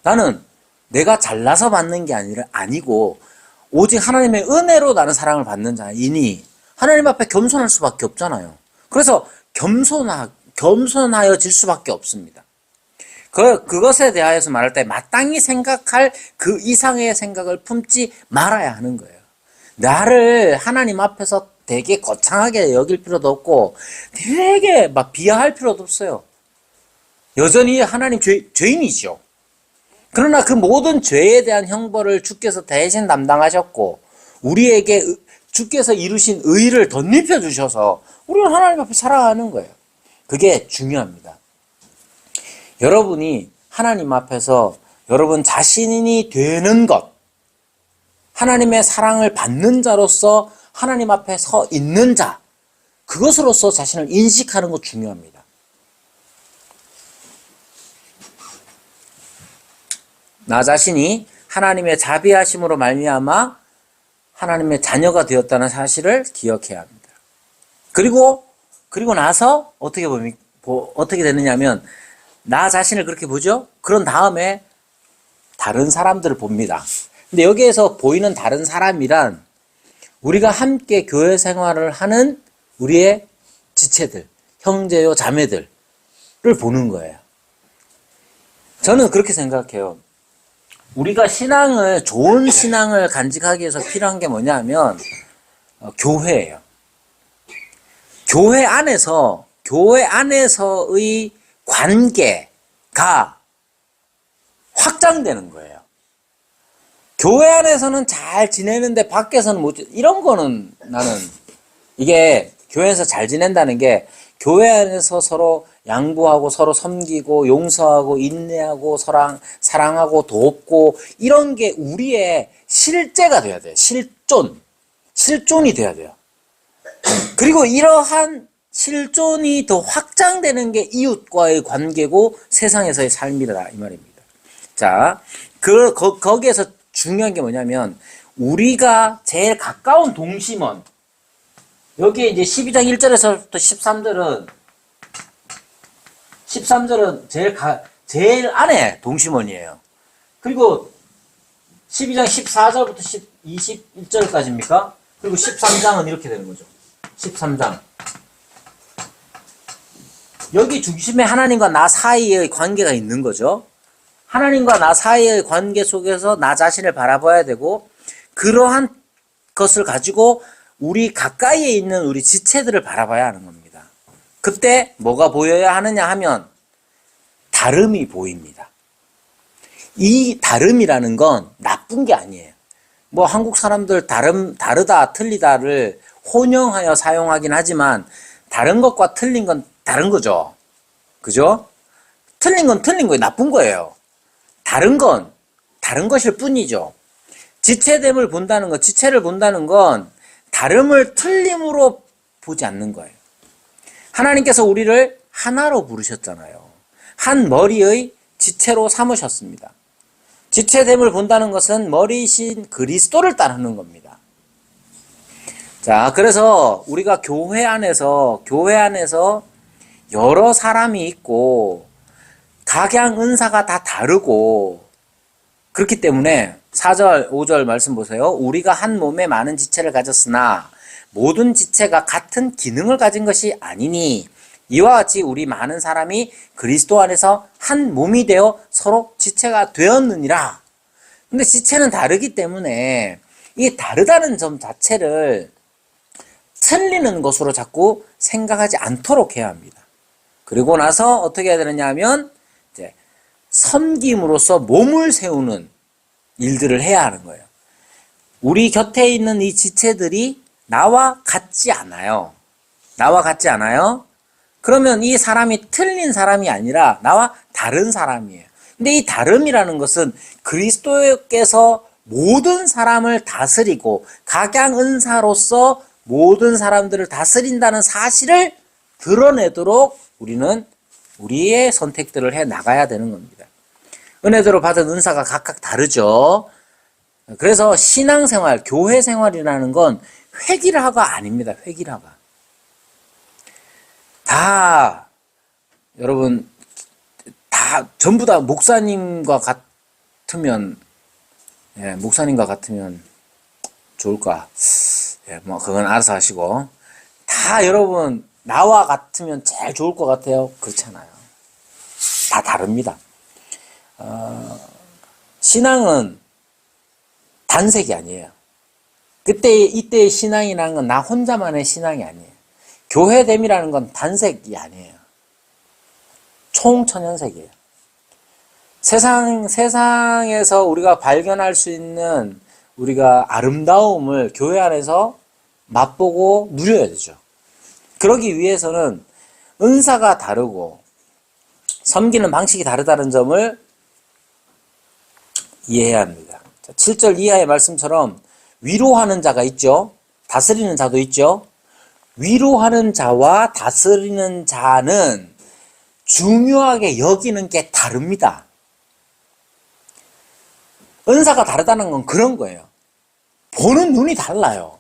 나는 내가 잘나서 받는 게 아니고, 오직 하나님의 은혜로 나는 사랑을 받는 자이니, 하나님 앞에 겸손할 수밖에 없잖아요. 그래서 겸손하여질 수밖에 없습니다. 그것에 대하여서 말할 때 마땅히 생각할 그 이상의 생각을 품지 말아야 하는 거예요. 나를 하나님 앞에서 되게 거창하게 여길 필요도 없고 되게 막 비하할 필요도 없어요. 여전히 하나님 죄인이죠. 그러나 그 모든 죄에 대한 형벌을 주께서 대신 담당하셨고 우리에게 주께서 이루신 의를 덧입혀 주셔서 우리는 하나님 앞에 살아가는 거예요. 그게 중요합니다. 여러분이 하나님 앞에서 여러분 자신이 되는 것, 하나님의 사랑을 받는 자로서 하나님 앞에 서 있는 자, 그것으로서 자신을 인식하는 것 중요합니다. 나 자신이 하나님의 자비하심으로 말미암아 하나님의 자녀가 되었다는 사실을 기억해야 합니다. 그리고 나서 어떻게 되느냐면 나 자신을 그렇게 보죠? 그런 다음에 다른 사람들을 봅니다. 근데 여기에서 보이는 다른 사람이란 우리가 함께 교회 생활을 하는 우리의 지체들, 형제요 자매들을 보는 거예요. 저는 그렇게 생각해요. 우리가 좋은 신앙을 간직하기 위해서 필요한 게 뭐냐면 교회예요. 교회 안에서의 관계가 확장되는 거예요. 교회 안에서는 잘 지내는데 밖에서는 이런 거는 나는 이게 교회에서 잘 지낸다는 게 교회 안에서 서로 양보하고 서로 섬기고 용서하고 인내하고 사랑하고 돕고 이런 게 우리의 실제가 돼야 돼요. 실존이 돼야 돼요. 그리고 이러한 실존이 더 확장되는 게 이웃과의 관계고 세상에서의 삶이다 이 말입니다. 자, 거기에서 중요한 게 뭐냐면 우리가 제일 가까운 동심원, 여기에 이제 12장 1절에서부터 13절은 제일 안에 동심원이에요. 그리고 12장 14절부터 21절까지입니까? 그리고 13장은 이렇게 되는 거죠. 13장. 여기 중심에 하나님과 나 사이의 관계가 있는 거죠. 하나님과 나 사이의 관계 속에서 나 자신을 바라봐야 되고 그러한 것을 가지고 우리 가까이에 있는 우리 지체들을 바라봐야 하는 겁니다. 그때 뭐가 보여야 하느냐 하면 다름이 보입니다. 이 다름이라는 건 나쁜 게 아니에요. 뭐 한국 사람들 다르다, 틀리다를 혼용하여 사용하긴 하지만 다른 것과 틀린 건 다른 거죠. 그죠? 틀린 건 틀린 거예요. 나쁜 거예요. 다른 건 다른 것일 뿐이죠. 지체를 본다는 건 다름을 틀림으로 보지 않는 거예요. 하나님께서 우리를 하나로 부르셨잖아요. 한 머리의 지체로 삼으셨습니다. 지체됨을 본다는 것은 머리이신 그리스도를 따르는 겁니다. 자, 그래서 우리가 교회 안에서 여러 사람이 있고, 각양 은사가 다 다르고, 그렇기 때문에 4절, 5절 말씀 보세요. 우리가 한 몸에 많은 지체를 가졌으나, 모든 지체가 같은 기능을 가진 것이 아니니, 이와 같이 우리 많은 사람이 그리스도 안에서 한 몸이 되어 서로 지체가 되었느니라. 근데 지체는 다르기 때문에, 이 다르다는 점 자체를 틀리는 것으로 자꾸 생각하지 않도록 해야 합니다. 그리고 나서 어떻게 해야 되느냐 하면 이제 섬김으로써 몸을 세우는 일들을 해야 하는 거예요. 우리 곁에 있는 이 지체들이 나와 같지 않아요. 나와 같지 않아요? 그러면 이 사람이 틀린 사람이 아니라 나와 다른 사람이에요. 근데 이 다름이라는 것은 그리스도께서 모든 사람을 다스리고 각양 은사로서 모든 사람들을 다스린다는 사실을 드러내도록 우리는 우리의 선택들을 해 나가야 되는 겁니다. 은혜대로 받은 은사가 각각 다르죠. 그래서 신앙생활, 교회 생활이라는 건 획일화가 아닙니다. 획일화가. 다 여러분 다 전부 다 목사님과 같으면 좋을까? 뭐 그건 알아서 하시고, 다 여러분 나와 같으면 제일 좋을 것 같아요? 그렇잖아요. 다 다릅니다. 신앙은 단색이 아니에요. 이때의 신앙이라는 건 나 혼자만의 신앙이 아니에요. 교회됨이라는 건 단색이 아니에요. 총천연색이에요. 세상에서 우리가 발견할 수 있는 우리가 아름다움을 교회 안에서 맛보고 누려야 되죠. 그러기 위해서는 은사가 다르고 섬기는 방식이 다르다는 점을 이해해야 합니다. 7절 이하의 말씀처럼 위로하는 자가 있죠. 다스리는 자도 있죠. 위로하는 자와 다스리는 자는 중요하게 여기는 게 다릅니다. 은사가 다르다는 건 그런 거예요. 보는 눈이 달라요.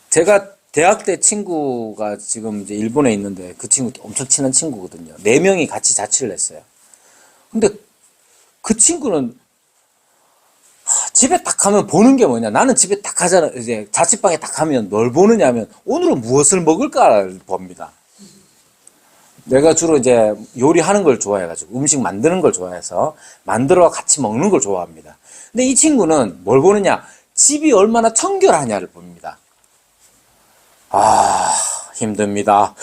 제가 대학 때 친구가 지금 이제 일본에 있는데 그 친구 엄청 친한 친구거든요. 4명이 같이 자취를 했어요. 근데 그 친구는 집에 딱 가면 보는 게 뭐냐. 나는 집에 딱 가잖아. 이제 자취방에 딱 가면 뭘 보느냐 하면 오늘은 무엇을 먹을까를 봅니다. 내가 주로 이제 요리하는 걸 좋아해가지고 음식 만드는 걸 좋아해서 만들어 같이 먹는 걸 좋아합니다. 근데 이 친구는 뭘 보느냐? 집이 얼마나 청결하냐를 봅니다. 아, 힘듭니다.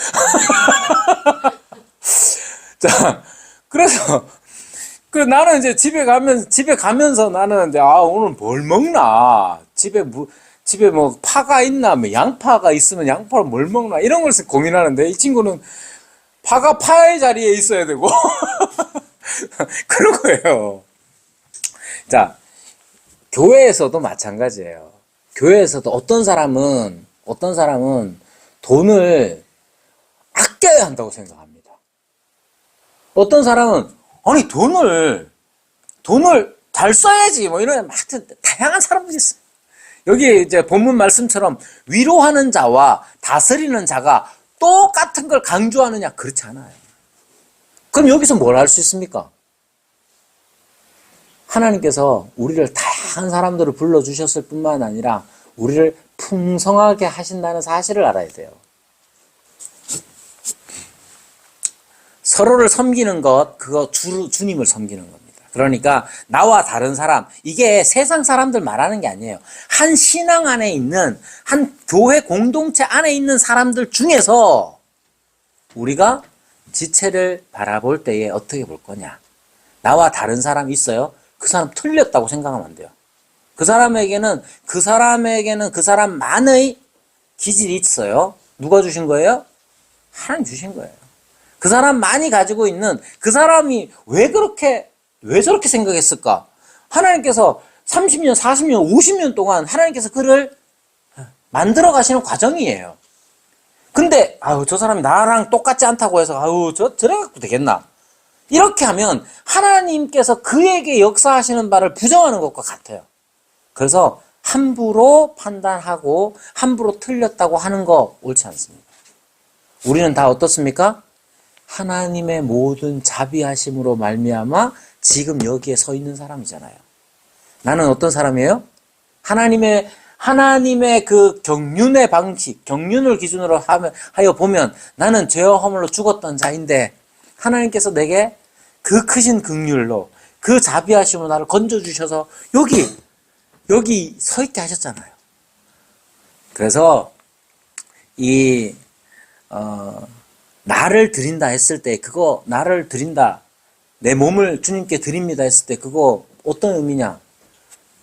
자, 그래서 나는 이제 집에 가면서 나는 이제 오늘 뭘 먹나? 집에 뭐 파가 있나? 뭐 양파가 있으면 양파를 뭘 먹나? 이런 걸 고민하는데 이 친구는 파가 파의 자리에 있어야 되고 그런 거예요. 자, 교회에서도 마찬가지예요. 교회에서도 어떤 사람은 돈을 아껴야 한다고 생각합니다. 어떤 사람은 아니 돈을 잘 써야지 뭐 이런 다양한 사람들이 있어요. 여기 이제 본문 말씀처럼 위로하는 자와 다스리는 자가 똑같은 걸 강조하느냐? 그렇지 않아요. 그럼 여기서 뭘 할 수 있습니까? 하나님께서 우리를 다양한 사람들을 불러주셨을 뿐만 아니라 우리를 풍성하게 하신다는 사실을 알아야 돼요. 서로를 섬기는 것, 그거 주님을 섬기는 겁니다. 그러니까 나와 다른 사람, 이게 세상 사람들 말하는 게 아니에요. 한 신앙 안에 있는, 한 교회 공동체 안에 있는 사람들 중에서 우리가 지체를 바라볼 때에 어떻게 볼 거냐. 나와 다른 사람 있어요? 그 사람 틀렸다고 생각하면 안 돼요. 그 사람에게는 그 사람만의 기질이 있어요. 누가 주신 거예요? 하나님 주신 거예요. 그 사람만이 가지고 있는, 그 사람이 왜 저렇게 생각했을까? 하나님께서 30년, 40년, 50년 동안 하나님께서 그를 만들어 가시는 과정이에요. 근데 저 사람이 나랑 똑같지 않다고 해서 저래 갖고 되겠나? 이렇게 하면 하나님께서 그에게 역사하시는 바를 부정하는 것과 같아요. 그래서 함부로 판단하고 함부로 틀렸다고 하는 거 옳지 않습니다. 우리는 다 어떻습니까? 하나님의 모든 자비하심으로 말미암아 지금 여기에 서 있는 사람이잖아요. 나는 어떤 사람이에요? 하나님의 그 경륜의 방식, 경륜을 기준으로 하여 보면 나는 죄와 허물로 죽었던 자인데 하나님께서 내게 그 크신 긍휼로 그 자비하심으로 나를 건져주셔서 여기 서 있게 하셨잖아요. 그래서 나를 드린다 했을 때 그거 나를 드린다 내 몸을 주님께 드립니다 했을 때 그거 어떤 의미냐?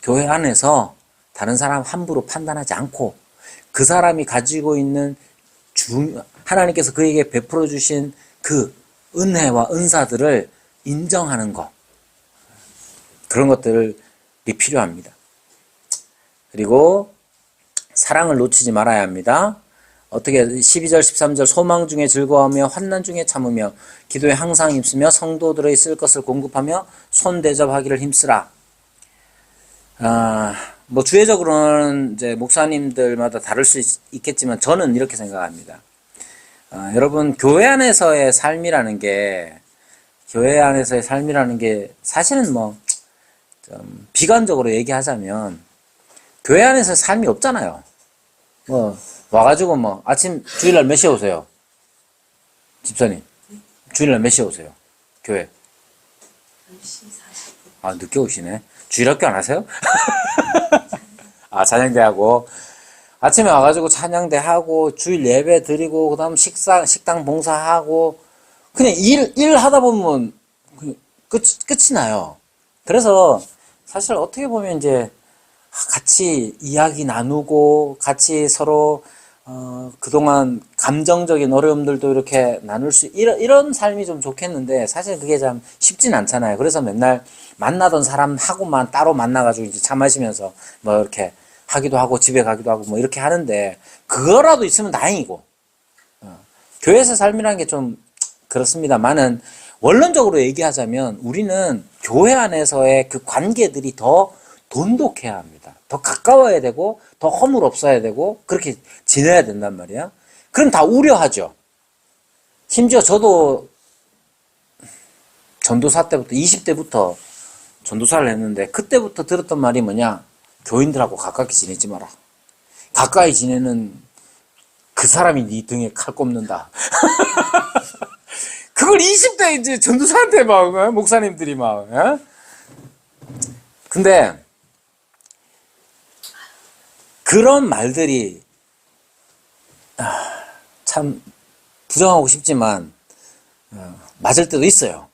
교회 안에서 다른 사람 함부로 판단하지 않고 그 사람이 가지고 있는 하나님께서 그에게 베풀어 주신 그 은혜와 은사들을 인정하는 것 그런 것들이 필요합니다. 그리고 사랑을 놓치지 말아야 합니다. 어떻게 12절 13절 소망 중에 즐거워하며 환난 중에 참으며 기도에 항상 힘쓰며 성도들의 쓸 것을 공급하며 손대접하기를 힘쓰라. 뭐 주의적으로는 이제 목사님들마다 다를 수 있겠지만 저는 이렇게 생각합니다. 여러분 교회 안에서의 삶이라는 게 사실은 뭐 좀 비관적으로 얘기하자면 교회 안에서 삶이 없잖아요. 뭐 와가지고 뭐 아침 주일날 몇 시에 오세요? 집사님 주일날 몇 시에 오세요? 교회 10시 40분. 아 늦게 오시네. 주일학교 안 하세요? 아 찬양대 하고 아침에 와가지고 찬양대 하고 주일 예배 드리고 그다음 식당 봉사하고 그냥 일 하다 보면 끝이 나요. 그래서 사실 어떻게 보면 이제 같이 이야기 나누고 같이 서로 그동안 감정적인 어려움들도 이렇게 나눌 수 이런 삶이 좀 좋겠는데 사실 그게 참 쉽진 않잖아요. 그래서 맨날 만나던 사람하고만 따로 만나가지고 이제 차 마시면서 뭐 이렇게 하기도 하고 집에 가기도 하고 뭐 이렇게 하는데 그거라도 있으면 다행이고 교회에서 삶이라는 게 좀 그렇습니다만은 원론적으로 얘기하자면 우리는 교회 안에서의 그 관계들이 더 돈독해야 합니다. 더 가까워야 되고 더 허물 없어야 되고 그렇게 지내야 된단 말이야. 그럼 다 우려하죠. 심지어 저도 전도사 때부터 20대부터 전도사를 했는데 그때부터 들었던 말이 뭐냐? 교인들하고 가깝게 지내지 마라. 가까이 지내는 그 사람이 네 등에 칼 꼽는다. 그걸 20대 이제 전도사한테 막 목사님들이 막. 근데 그런 말들이 참 부정하고 싶지만 맞을 때도 있어요.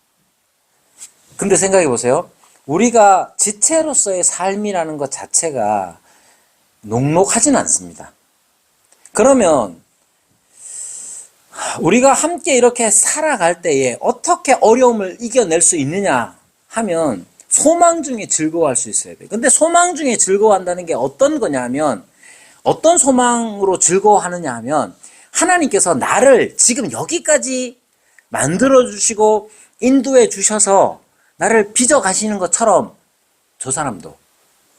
근데 생각해 보세요. 우리가 지체로서의 삶이라는 것 자체가 녹록하진 않습니다. 그러면 우리가 함께 이렇게 살아갈 때에 어떻게 어려움을 이겨낼 수 있느냐 하면 소망 중에 즐거워할 수 있어야 돼요. 근데 소망 중에 즐거워한다는 게 어떤 거냐면 어떤 소망으로 즐거워하느냐 하면 하나님께서 나를 지금 여기까지 만들어 주시고 인도해 주셔서 나를 빚어 가시는 것처럼 저 사람도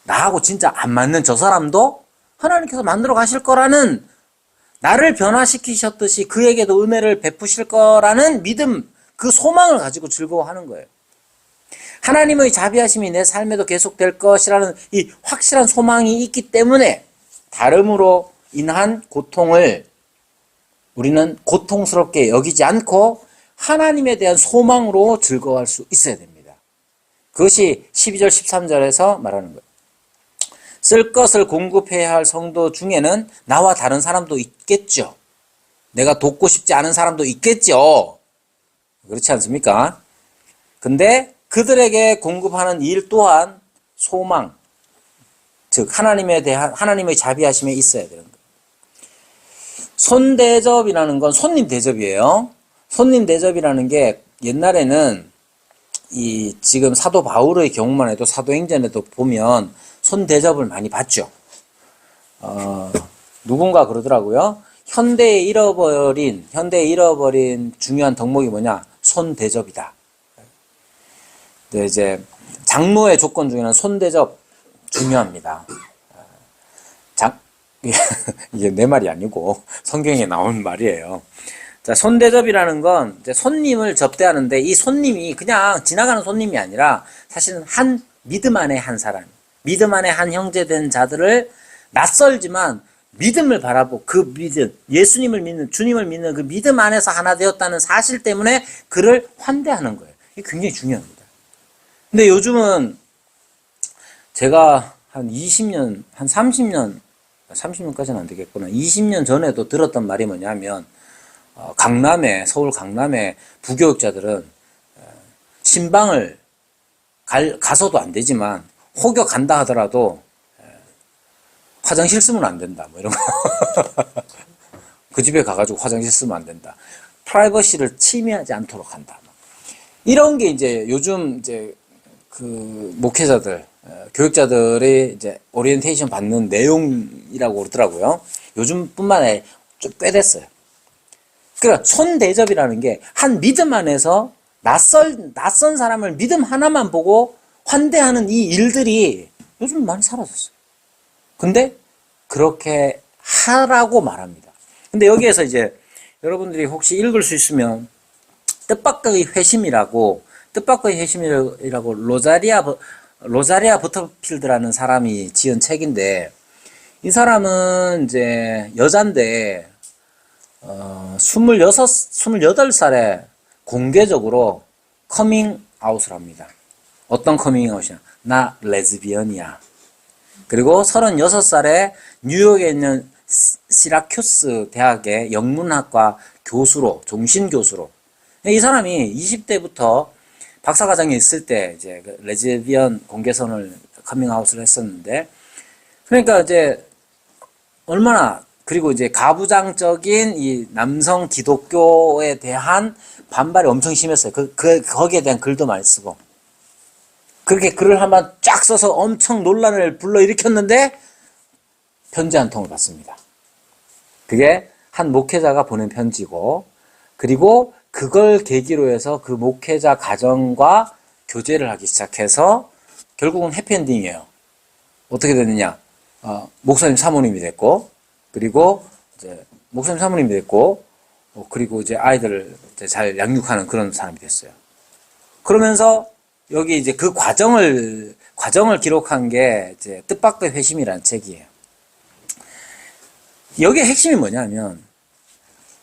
나하고 진짜 안 맞는 저 사람도 하나님께서 만들어 가실 거라는 나를 변화시키셨듯이 그에게도 은혜를 베푸실 거라는 믿음, 그 소망을 가지고 즐거워하는 거예요. 하나님의 자비하심이 내 삶에도 계속될 것이라는 이 확실한 소망이 있기 때문에 다름으로 인한 고통을 우리는 고통스럽게 여기지 않고 하나님에 대한 소망으로 즐거워할 수 있어야 됩니다. 그것이 12절 13절에서 말하는 거예요. 쓸 것을 공급해야 할 성도 중에는 나와 다른 사람도 있겠죠. 내가 돕고 싶지 않은 사람도 있겠죠. 그렇지 않습니까? 근데 그들에게 공급하는 일 또한 소망, 즉 하나님의 자비하심에 있어야 되는 거예요. 손대접이라는 건 손님 대접이에요. 손님 대접이라는 게 옛날에는 지금 사도 바울의 경우만 해도 사도행전에도 보면 손 대접을 많이 받죠. 누군가 그러더라고요. 현대에 잃어버린 중요한 덕목이 뭐냐? 손 대접이다. 근데 이제 장로의 조건 중에는 손 대접 중요합니다. 이게 내 말이 아니고 성경에 나온 말이에요. 자, 손대접이라는 건 이제 손님을 접대하는데 이 손님이 그냥 지나가는 손님이 아니라 사실은 한 믿음 안에 한 사람, 믿음 안에 한 형제된 자들을 낯설지만 믿음을 바라보고 그 믿음, 예수님을 믿는, 주님을 믿는 그 믿음 안에서 하나 되었다는 사실 때문에 그를 환대하는 거예요. 이게 굉장히 중요합니다. 근데 요즘은 제가 한 20년, 한 30년까지는 안 되겠구나. 20년 전에도 들었던 말이 뭐냐면, 서울 강남의 부교육자들은 신방을 가서도 안 되지만, 혹여 간다 하더라도, 화장실 쓰면 안 된다. 뭐 이런 거. 그 집에 가가지고 화장실 쓰면 안 된다. 프라이버시를 침해하지 않도록 한다. 이런 게 이제 요즘 이제 그 목회자들, 교육자들이 이제 오리엔테이션 받는 내용이라고 그러더라고요. 요즘뿐만 아니라 좀 꽤 됐어요. 그러니까 손대접이라는 게 한 믿음 안에서 낯선 사람을 믿음 하나만 보고 환대하는 이 일들이 요즘 많이 사라졌어요. 근데 그렇게 하라고 말합니다. 근데 여기에서 이제 여러분들이 혹시 읽을 수 있으면 뜻밖의 회심이라고 로자리아 버터필드라는 사람이 지은 책인데, 이 사람은 이제 여잔데 28살에 공개적으로 커밍아웃을 합니다. 어떤 커밍아웃이냐? 나 레즈비언이야. 그리고 36살에 뉴욕에 있는 시라큐스 대학의 영문학과 교수로, 종신교수로. 이 사람이 20대부터 박사과정에 있을 때 이제 레즈비언 공개선을 커밍아웃을 했었는데, 그러니까 이제 얼마나, 그리고 이제 가부장적인 이 남성 기독교에 대한 반발이 엄청 심했어요. 거기에 대한 글도 많이 쓰고. 그렇게 글을 한번 쫙 써서 엄청 논란을 불러일으켰는데 편지 한 통을 받습니다. 그게 한 목회자가 보낸 편지고, 그리고 그걸 계기로 해서 그 목회자 가정과 교제를 하기 시작해서 결국은 해피엔딩이에요. 어떻게 됐느냐? 목사님 사모님이 됐고, 그리고 이제 목사님 사모님이 됐고, 그리고 이제 아이들을 이제 잘 양육하는 그런 사람이 됐어요. 그러면서 여기 이제 그 과정을 기록한 게 이제 뜻밖의 회심이라는 책이에요. 여기에 핵심이 뭐냐면,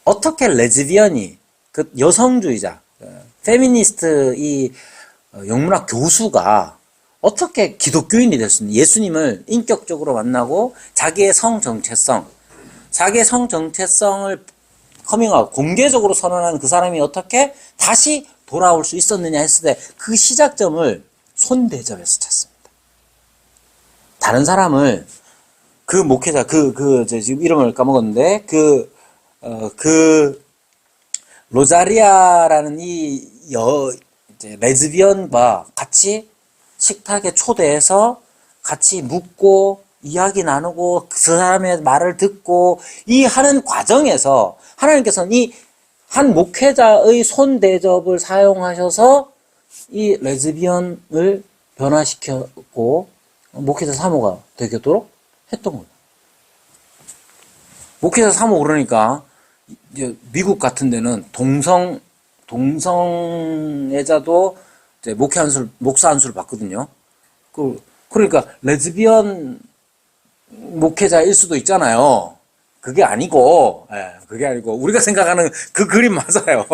어떻게 레즈비언이, 그 여성주의자, 페미니스트 이 영문학 교수가 어떻게 기독교인이 될 수 있는, 예수님을 인격적으로 만나고 자기의 성정체성을 커밍아웃, 공개적으로 선언한 그 사람이 어떻게 다시 돌아올 수 있었느냐 했을 때 그 시작점을 손대접에서 찾습니다. 다른 사람을, 그 목회자, 지금 이름을 까먹었는데, 로자리아라는 이제 레즈비언과 같이 식탁에 초대해서 같이 묵고, 이야기 나누고, 그 사람의 말을 듣고, 이 하는 과정에서 하나님께서는 이 한 목회자의 손대접을 사용하셔서 이 레즈비언을 변화시켰고, 목회자 사모가 되겠도록 했던 거예요. 목회자 사모 그러니까, 이제 미국 같은 데는 동성애자도 이제 목사 한수를 받거든요. 그러니까 레즈비언 목회자일 수도 있잖아요. 그게 아니고 우리가 생각하는 그 그림 맞아요.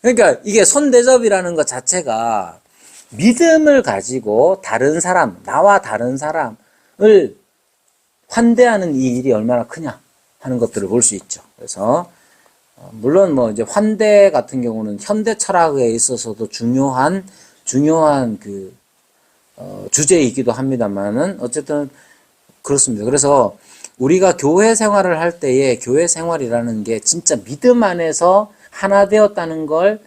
그러니까 이게 손대접이라는 것 자체가 믿음을 가지고 나와 다른 사람을 환대하는 이 일이 얼마나 크냐 하는 것들을 볼 수 있죠. 그래서 물론 뭐 이제 환대 같은 경우는 현대 철학에 있어서도 중요한 그 주제이기도 합니다만은 어쨌든 그렇습니다. 그래서 우리가 교회 생활을 할 때에 교회 생활이라는 게 진짜 믿음 안에서 하나 되었다는 걸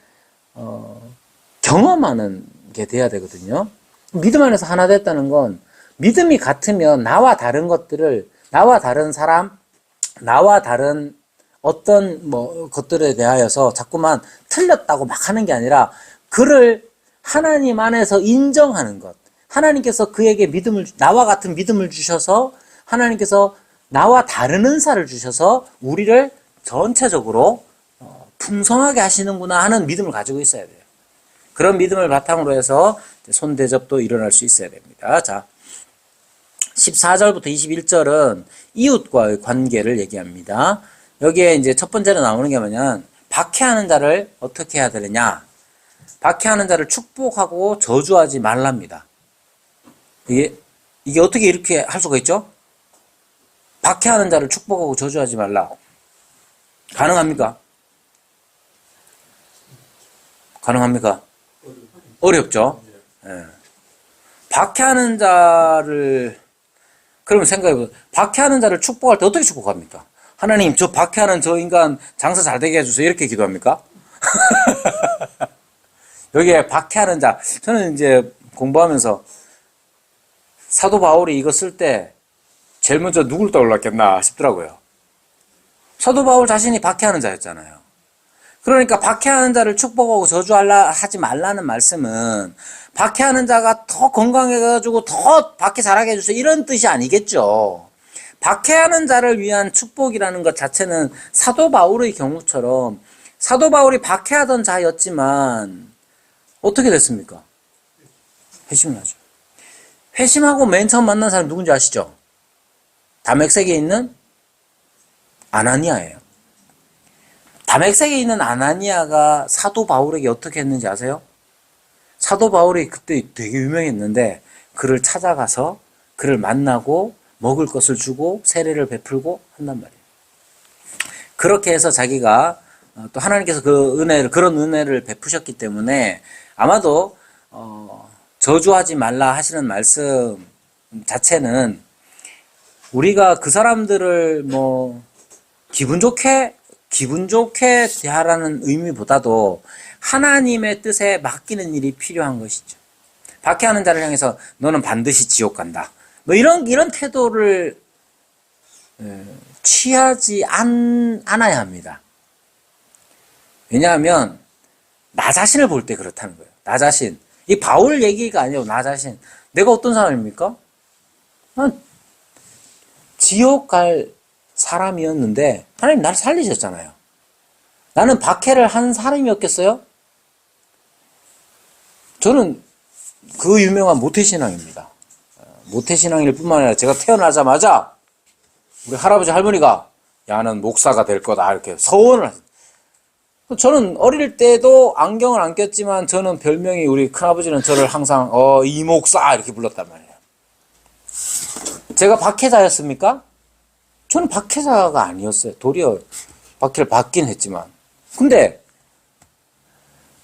경험하는 게 돼야 되거든요. 믿음 안에서 하나 됐다는 건 믿음이 같으면 나와 다른 것들을, 나와 다른 사람, 나와 다른 어떤 것들에 대하여서 자꾸만 틀렸다고 막 하는 게 아니라 그를 하나님 안에서 인정하는 것. 하나님께서 그에게 나와 같은 믿음을 주셔서 하나님께서 나와 다른 은사를 주셔서 우리를 전체적으로 풍성하게 하시는구나 하는 믿음을 가지고 있어야 돼요. 그런 믿음을 바탕으로 해서 손대접도 일어날 수 있어야 됩니다. 자, 14절부터 21절은 이웃과의 관계를 얘기합니다. 여기에 이제 첫 번째로 나오는 게 뭐냐면 박해하는 자를 어떻게 해야 되느냐. 박해하는 자를 축복하고 저주하지 말랍니다. 이게 어떻게 이렇게 할 수가 있죠? 박해하는 자를 축복하고 저주하지 말라. 가능합니까? 가능합니까? 어렵죠? 예. 박해하는 자를, 그러면 생각해보세요. 박해하는 자를 축복할 때 어떻게 축복합니까? 하나님, 저 박해하는 저 인간 장사 잘 되게 해주세요. 이렇게 기도합니까? 여기에 박해하는 자. 저는 이제 공부하면서 사도 바울이 이거 쓸 때 제일 먼저 누굴 떠올랐겠나 싶더라고요. 사도 바울 자신이 박해하는 자였잖아요. 그러니까 박해하는 자를 축복하고 저주하지 말라는 말씀은 박해하는 자가 더 건강해가지고 더 박해 잘하게 해주세요. 이런 뜻이 아니겠죠. 박해하는 자를 위한 축복이라는 것 자체는 사도 바울의 경우처럼 사도 바울이 박해하던 자였지만 어떻게 됐습니까? 회심을 하죠. 회심하고 맨 처음 만난 사람이 누군지 아시죠? 다맥색에 있는 아나니아예요. 다맥색에 있는 아나니아가 사도 바울에게 어떻게 했는지 아세요? 사도 바울이 그때 되게 유명했는데 그를 찾아가서 그를 만나고 먹을 것을 주고 세례를 베풀고 한단 말이에요. 그렇게 해서 자기가 또 하나님께서 그런 은혜를 베푸셨기 때문에 아마도 저주하지 말라 하시는 말씀 자체는 우리가 그 사람들을 기분 좋게 대하라는 의미보다도 하나님의 뜻에 맡기는 일이 필요한 것이죠. 박해하는 자를 향해서 너는 반드시 지옥 간다. 이런 태도를 취하지 않아야 합니다. 왜냐하면 나 자신을 볼 때 그렇다는 거예요. 나 자신. 이 바울 얘기가 아니고 나 자신. 내가 어떤 사람입니까? 난 지옥 갈 사람이었는데 하나님 나를 살리셨잖아요. 나는 박해를 한 사람이었겠어요? 저는 그 유명한 모태신앙입니다. 모태신앙일 뿐만 아니라 제가 태어나자마자 우리 할아버지 할머니가 야는 목사가 될 거다 이렇게 서원을 하셨어요. 저는 어릴 때도 안경을 안 꼈지만 저는 별명이 우리 큰아버지는 저를 항상 이 목사 이렇게 불렀단 말이에요. 제가 박해자였습니까? 저는 박해자가 아니었어요. 도리어 박해를 받긴 했지만. 근데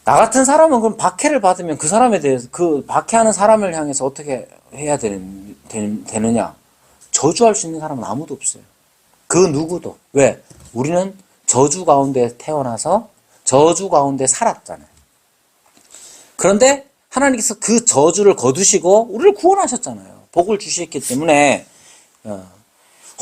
나 같은 사람은 그럼 박해를 받으면 그 사람에 대해서 그 박해하는 사람을 향해서 어떻게 해야 되느냐? 저주할 수 있는 사람은 아무도 없어요. 그 누구도. 왜? 우리는 저주 가운데 태어나서 저주 가운데 살았잖아요. 그런데 하나님께서 그 저주를 거두시고 우리를 구원하셨잖아요. 복을 주셨기 때문에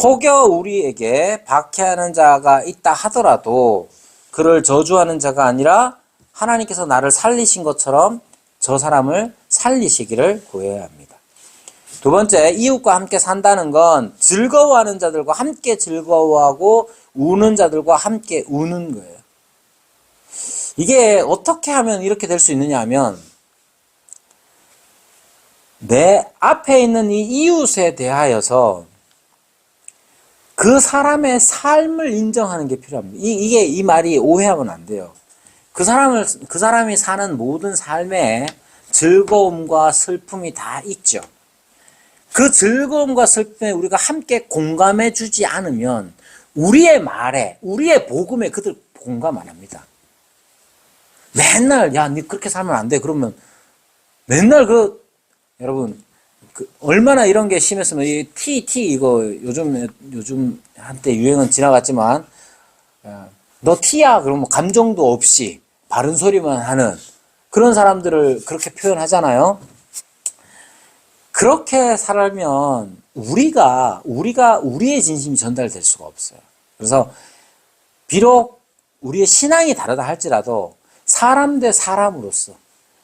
혹여 우리에게 박해하는 자가 있다 하더라도 그를 저주하는 자가 아니라 하나님께서 나를 살리신 것처럼 저 사람을 살리시기를 구해야 합니다. 두 번째, 이웃과 함께 산다는 건 즐거워하는 자들과 함께 즐거워하고 우는 자들과 함께 우는 거예요. 이게 어떻게 하면 이렇게 될 수 있느냐 하면 내 앞에 있는 이 이웃에 대하여서 그 사람의 삶을 인정하는 게 필요합니다. 이 말이 오해하면 안 돼요. 그 사람이 사는 모든 삶에 즐거움과 슬픔이 다 있죠. 그 즐거움과 슬픔에 우리가 함께 공감해 주지 않으면 우리의 말에, 우리의 복음에 그들 공감 안 합니다. 맨날, 야, 니 그렇게 살면 안 돼. 그러면 맨날 여러분, 얼마나 이런 게 심했으면, 이 이거 요즘 한때 유행은 지나갔지만, 너 T야. 그러면 감정도 없이 바른 소리만 하는 그런 사람들을 그렇게 표현하잖아요. 그렇게 살면 우리가 우리의 진심이 전달될 수가 없어요. 그래서 비록 우리의 신앙이 다르다 할지라도 사람 대 사람으로서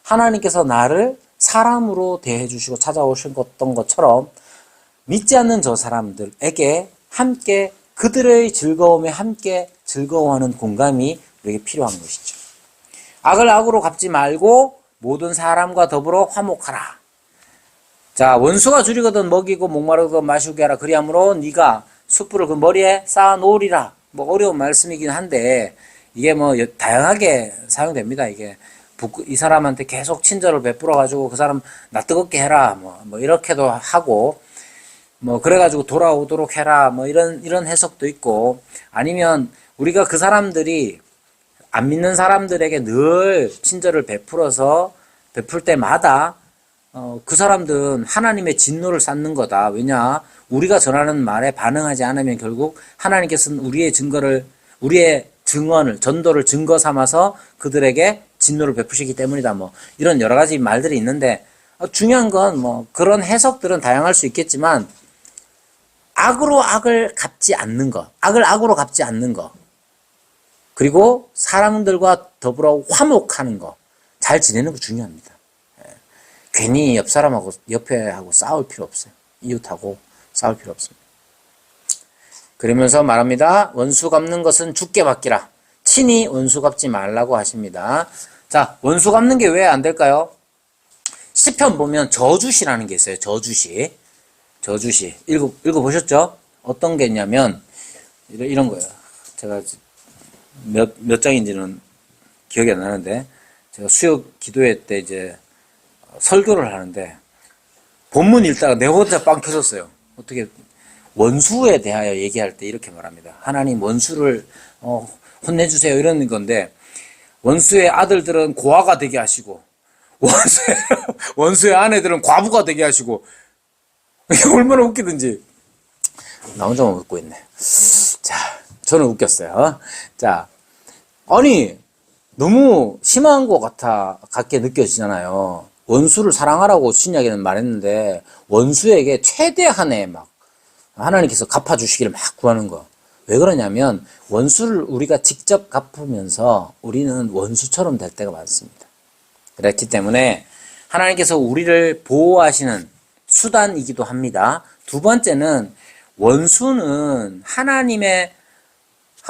하나님께서 나를 사람으로 대해 주시고 찾아오셨던 것처럼 믿지 않는 저 사람들에게 함께 그들의 즐거움에 함께 즐거워하는 공감이 우리에게 필요한 것이죠. 악을 악으로 갚지 말고 모든 사람과 더불어 화목하라. 자, 원수가 줄이거든 먹이고 목마르거든 마시게 하라. 그리하므로 네가 숯불을 그 머리에 쌓아 놓으리라. 뭐 어려운 말씀이긴 한데 이게 뭐 다양하게 사용됩니다. 이게 이 사람한테 계속 친절을 베풀어 가지고 그 사람 나 뜨겁게 해라. 뭐 이렇게도 하고 뭐 그래가지고 돌아오도록 해라. 뭐 이런 해석도 있고 아니면 우리가 그 사람들이 안 믿는 사람들에게 늘 친절을 베풀어서 베풀 때마다 그 사람들은 하나님의 진노를 쌓는 거다. 왜냐? 우리가 전하는 말에 반응하지 않으면 결국 하나님께서는 우리의 증언을, 전도를 증거 삼아서 그들에게 진노를 베푸시기 때문이다. 뭐 이런 여러 가지 말들이 있는데 중요한 건 뭐 그런 해석들은 다양할 수 있겠지만 악으로 악을 갚지 않는 것, 악을 악으로 갚지 않는 것, 그리고 사람들과 더불어 화목하는 것, 잘 지내는 거 중요합니다. 괜히 옆 사람하고 옆에 하고 싸울 필요 없어요. 이웃하고 싸울 필요 없습니다. 그러면서 말합니다. 원수 갚는 것은 주께 맡기라. 친히 원수 갚지 말라고 하십니다. 자, 원수 갚는 게 왜 안 될까요? 시편 보면 저주시라는 게 있어요. 저주시. 읽어보셨죠? 어떤 게 있냐면 이런 거예요. 제가 몇 장인지는 기억이 안 나는데 제가 수요 기도회 때 이제 설교를 하는데 본문 읽다가 내 혼자 빵 터졌어요. 어떻게 원수에 대하여 얘기할 때 이렇게 말합니다. 하나님 원수를 혼내주세요 이런 건데 원수의 아들들은 고아가 되게 하시고 원수의 아내들은 과부가 되게 하시고 이게 얼마나 웃기든지 나 혼자만 웃고 있네. 자, 저는 웃겼어요. 자, 아니 너무 심한 것 같게 느껴지잖아요. 원수를 사랑하라고 신약에는 말했는데 원수에게 최대한의 막 하나님께서 갚아주시기를 막 구하는 거. 왜 그러냐면 원수를 우리가 직접 갚으면서 우리는 원수처럼 될 때가 많습니다. 그렇기 때문에 하나님께서 우리를 보호하시는 수단이기도 합니다. 두 번째는 원수는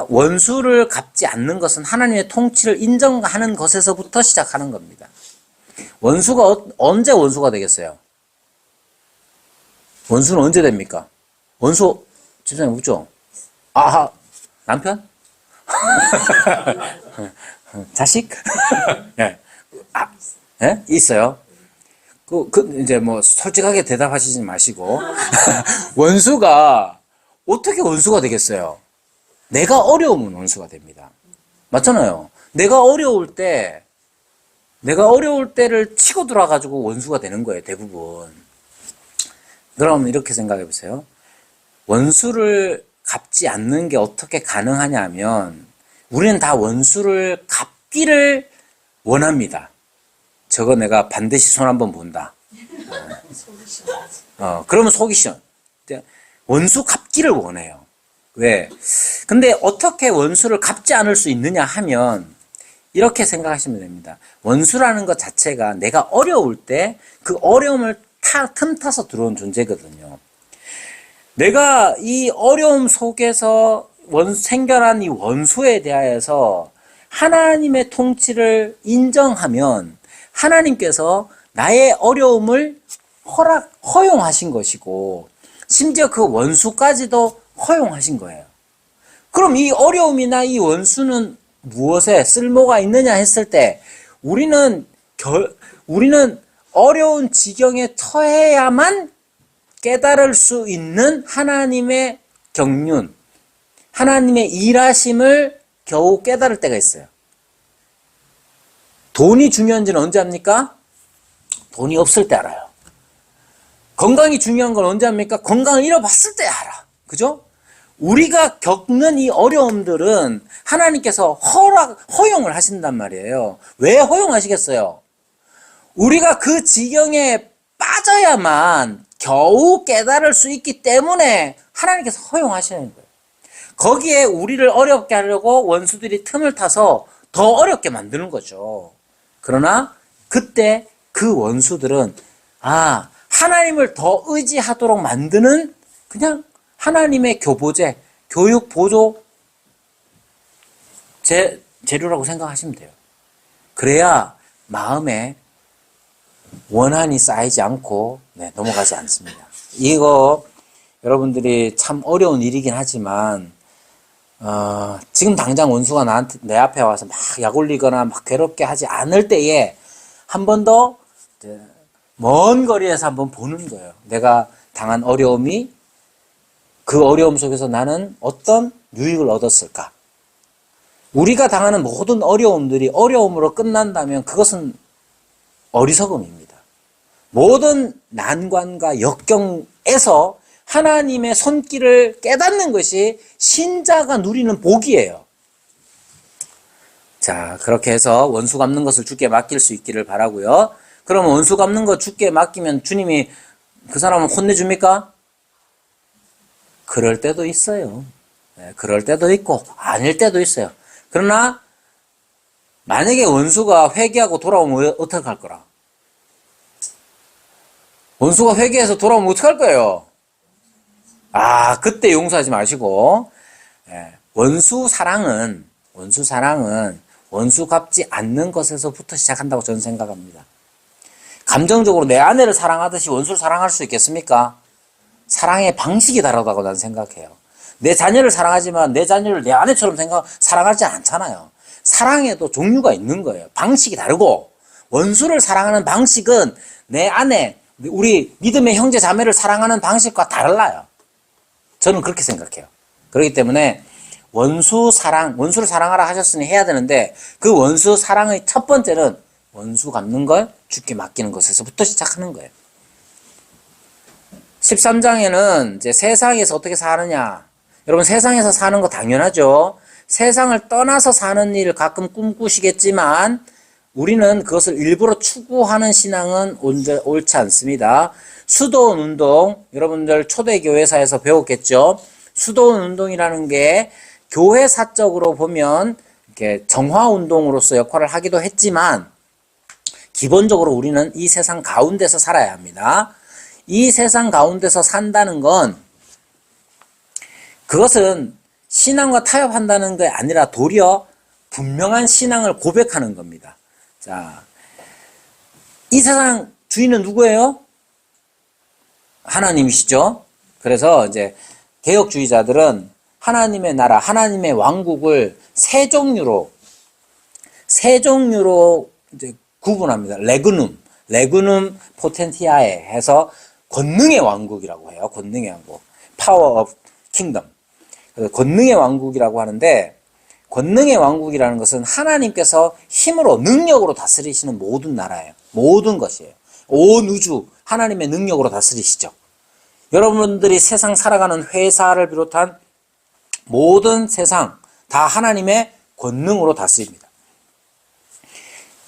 원수를 갚지 않는 것은 하나님의 통치를 인정하는 것에서부터 시작하는 겁니다. 원수가 언제 원수가 되겠어요? 원수는 언제 됩니까? 원수 집사님 웃죠? 아하 남편? 자식? 예. 예? 있어요. 이제 뭐 솔직하게 대답하시지 마시고 원수가 어떻게 원수가 되겠어요? 내가 어려우면 원수가 됩니다. 맞잖아요. 내가 어려울 때를 치고 들어와가지고 원수가 되는 거예요, 대부분. 그럼 이렇게 생각해 보세요. 원수를 갚지 않는 게 어떻게 가능하냐 하면, 우리는 다 원수를 갚기를 원합니다. 저거 내가 반드시 손 한번 본다. 그러면 속이 시원. 원수 갚기를 원해요. 왜? 근데 어떻게 원수를 갚지 않을 수 있느냐 하면, 이렇게 생각하시면 됩니다. 원수라는 것 자체가 내가 어려울 때 그 어려움을 틈타서 들어온 존재거든요. 내가 이 어려움 속에서 생겨난 이 원수에 대하여서 하나님의 통치를 인정하면 하나님께서 나의 어려움을 허용하신 것이고 심지어 그 원수까지도 허용하신 거예요. 그럼 이 어려움이나 이 원수는 무엇에 쓸모가 있느냐 했을 때 우리는 어려운 지경에 처해야만 깨달을 수 있는 하나님의 경륜, 하나님의 일하심을 겨우 깨달을 때가 있어요. 돈이 중요한지는 언제 압니까? 돈이 없을 때 알아요. 건강이 중요한 건 언제 압니까? 건강을 잃어봤을 때 알아. 그죠? 우리가 겪는 이 어려움들은 하나님께서 허용을 하신단 말이에요. 왜 허용하시겠어요? 우리가 그 지경에 빠져야만 겨우 깨달을 수 있기 때문에 하나님께서 허용하시는 거예요. 거기에 우리를 어렵게 하려고 원수들이 틈을 타서 더 어렵게 만드는 거죠. 그러나 그때 그 원수들은 하나님을 더 의지하도록 만드는 그냥 하나님의 교보제, 교육 보조 재료라고 생각하시면 돼요. 그래야 마음에 원한이 쌓이지 않고 넘어가지 않습니다. 이거 여러분들이 참 어려운 일이긴 하지만 지금 당장 원수가 내 앞에 와서 막 약 올리거나 막 괴롭게 하지 않을 때에 한 번 더 먼 거리에서 한번 보는 거예요. 내가 당한 어려움이 그 어려움 속에서 나는 어떤 유익을 얻었을까? 우리가 당하는 모든 어려움들이 어려움으로 끝난다면 그것은 어리석음입니다. 모든 난관과 역경에서 하나님의 손길을 깨닫는 것이 신자가 누리는 복이에요. 자, 그렇게 해서 원수 갚는 것을 주께 맡길 수 있기를 바라고요. 그럼 원수 갚는 거 주께 맡기면 주님이 그 사람을 혼내줍니까? 그럴 때도 있어요. 그럴 때도 있고 아닐 때도 있어요. 그러나 만약에 원수가 회개하고 돌아오면 어떻게 할 거라? 원수가 회개해서 돌아오면 어떻게 할 거예요? 그때 용서하지 마시고 원수 사랑은 원수 갚지 않는 것에서부터 시작한다고 저는 생각합니다. 감정적으로 내 아내를 사랑하듯이 원수를 사랑할 수 있겠습니까? 사랑의 방식이 다르다고 난 생각해요. 내 자녀를 사랑하지만 내 자녀를 내 아내처럼 사랑하지 않잖아요. 사랑에도 종류가 있는 거예요. 방식이 다르고 원수를 사랑하는 방식은 내 아내, 우리 믿음의 형제 자매를 사랑하는 방식과 달라요. 저는 그렇게 생각해요. 그렇기 때문에 원수를 사랑하라 하셨으니 해야 되는데 그 원수 사랑의 첫 번째는 원수 갚는 걸 주께 맡기는 것에서부터 시작하는 거예요. 13장에는 이제 세상에서 어떻게 사느냐. 여러분 세상에서 사는 거 당연하죠. 세상을 떠나서 사는 일을 가끔 꿈꾸시겠지만 우리는 그것을 일부러 추구하는 신앙은 옳지 않습니다. 수도원 운동, 여러분들 초대교회사에서 배웠겠죠. 수도원 운동이라는 게 교회사적으로 보면 이렇게 정화운동으로서 역할을 하기도 했지만 기본적으로 우리는 이 세상 가운데서 살아야 합니다. 이 세상 가운데서 산다는 건 그것은 신앙과 타협한다는 게 아니라 도리어 분명한 신앙을 고백하는 겁니다. 자, 이 세상 주인은 누구예요? 하나님이시죠. 그래서 이제 개혁주의자들은 하나님의 나라, 하나님의 왕국을 세 종류로 이제 구분합니다. 레그눔 포텐티아에 해서 권능의 왕국이라고 해요. 권능의 왕국. 파워 오브 킹덤. 그래서 권능의 왕국이라고 하는데 권능의 왕국이라는 것은 하나님께서 힘으로 능력으로 다스리시는 모든 나라예요. 모든 것이에요. 온 우주 하나님의 능력으로 다스리시죠. 여러분들이 세상 살아가는 회사를 비롯한 모든 세상 다 하나님의 권능으로 다스립니다.